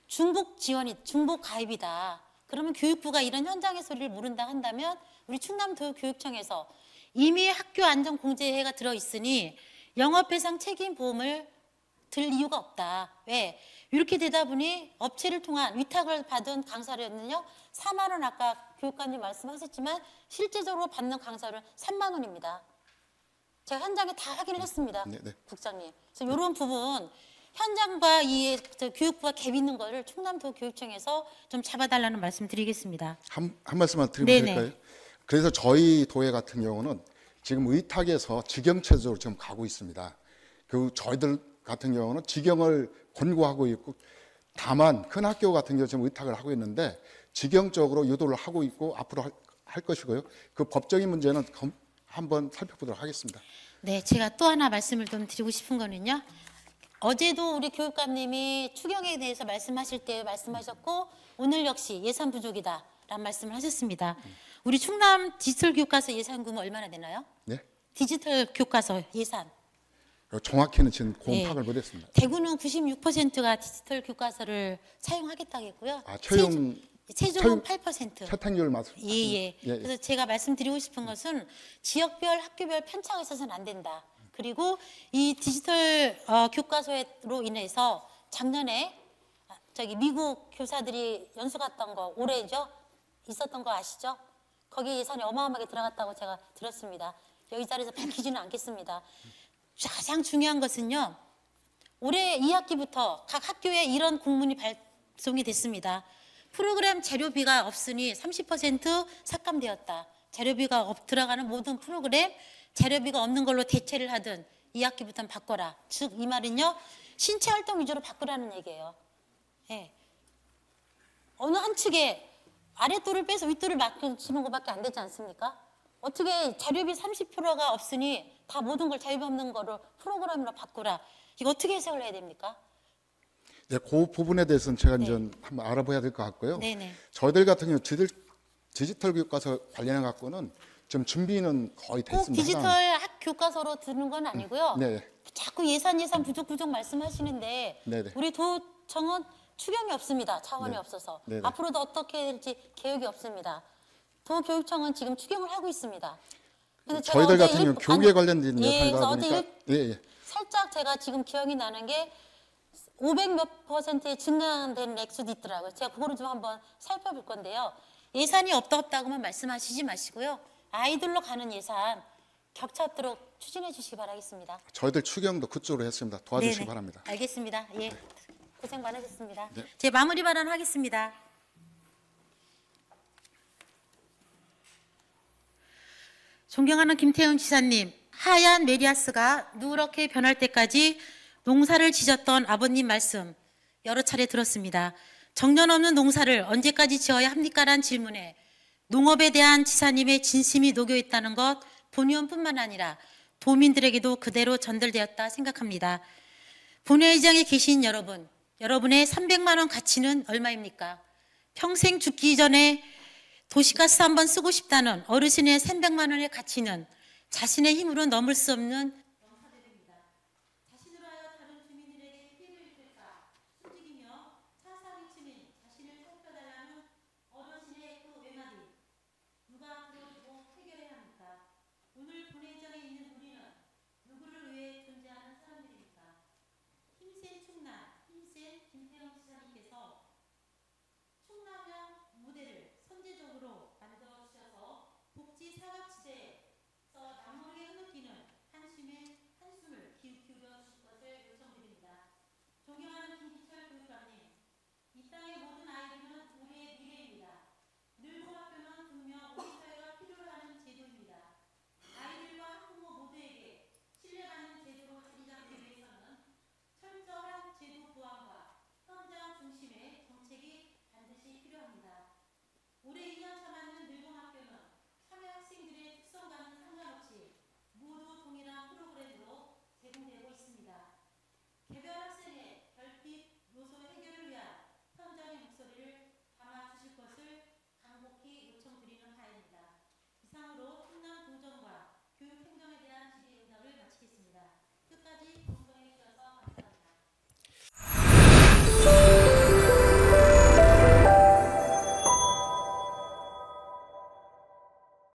중복 가입이다. 그러면 교육부가 이런 현장의 소리를 모른다 한다면 우리 충남도교육청에서 이미 학교안전공제회가 들어있으니 영업배상 책임보험을 들 이유가 없다. 왜? 이렇게 되다 보니 업체를 통한 위탁을 받은 강사료는요 4만 원 아까 교육관님 말씀하셨지만 실제적으로 받는 강사료는 3만 원입니다. 제가 현장에 다 확인을 했습니다. 네, 네. 국장님. 그래서 이런 부분 현장과 교육부가 갭 있는 거를 충남도교육청에서 좀 잡아달라는 말씀 드리겠습니다. 한 말씀만 드리면 네네. 될까요? 그래서 저희 도회 같은 경우는 지금 의탁에서 직영체제로 지금 가고 있습니다. 그 저희들 같은 경우는 직영을 권고하고 있고 다만 큰 학교 같은 경우 지금 의탁을 하고 있는데 직영적으로 유도를 하고 있고 앞으로 할 것이고요. 그 법적인 문제는 한번 살펴보도록 하겠습니다. 네, 제가 또 하나 말씀을 좀 드리고 싶은 거는요. 어제도 우리 교육감님이 추경에 대해서 말씀하실 때 말씀하셨고 오늘 역시 예산 부족이다라는 말씀을 하셨습니다. 우리 충남 디지털 교과서 예산 규모 얼마나 되나요? 네. 디지털 교과서 예산. 정확히는 지금 네. 파악을 못했습니다. 대구는 96%가 디지털 교과서를 사용하겠다겠고요. 아, 최종은 8%. 채택률 맞습니다. 예. 그래서 제가 말씀드리고 싶은 것은 지역별, 학교별 편차가 있어서는 안 된다. 그리고 이 디지털 교과서로 인해서 작년에 미국 교사들이 연수 갔던 거 올해죠? 있었던 거 아시죠? 거기 예산이 어마어마하게 들어갔다고 제가 들었습니다. 여기 자리에서 밝히지는 않겠습니다. 가장 중요한 것은요. 올해 2학기부터 각 학교에 이런 공문이 발송이 됐습니다. 프로그램 재료비가 없으니 30% 삭감되었다. 재료비가 들어가는 모든 프로그램 재료비가 없는 걸로 대체를 하든 2학기부터는 바꿔라. 즉 이 말은요. 신체 활동 위주로 바꾸라는 얘기예요. 예. 어느 한 측에 아랫돌을 빼서 윗돌을 맡겨주는 것밖에 안 되지 않습니까? 어떻게 자료비 30%가 없으니 다 모든 걸 자료비 없는 거로 프로그램으로 바꾸라. 이거 어떻게 해석을 해야 됩니까? 네, 그 부분에 대해서는 제가 네. 이제 한번 알아봐야 될 것 같고요. 네네. 저희들 같은 경우 디지털 교과서 관련해 갖고는 좀 준비는 거의 꼭 됐습니다. 디지털 교과서로 드는 건 아니고요. 네. 자꾸 예산 부족 말씀하시는데 네네. 우리 도청은 추경이 없습니다. 차원이 네. 없어서. 네네. 앞으로도 어떻게 될지 계획이 없습니다. 도교육청은 지금 추경을 하고 있습니다. 그래서 제가 저희들 어제 같은 경우 교육에 관련된 예, 예산이다 그래서 보니까 어제 살짝 제가 지금 기억이 나는 게 500몇 %의 증가된 액수도 있더라고요. 제가 그거를 좀 한번 살펴볼 건데요. 예산이 없다고만 말씀하시지 마시고요. 아이들로 가는 예산 격차 없도록 추진해 주시기 바라겠습니다. 저희들 추경도 그쪽으로 했습니다. 도와주시기 네네. 바랍니다. 알겠습니다. 예, 고생 많으셨습니다. 네. 제 마무리 발언하겠습니다. 존경하는 김태훈 지사님, 하얀 메리아스가 누렇게 변할 때까지 농사를 지셨던 아버님 말씀 여러 차례 들었습니다. 정년 없는 농사를 언제까지 지어야 합니까라는 질문에 농업에 대한 지사님의 진심이 녹여 있다는 것 본의원뿐만 아니라 도민들에게도 그대로 전달되었다 생각합니다. 본회의장에 계신 여러분, 여러분의 300만 원 가치는 얼마입니까? 평생 죽기 전에 도시가스 한번 쓰고 싶다는 어르신의 300만 원의 가치는 자신의 힘으로 넘을 수 없는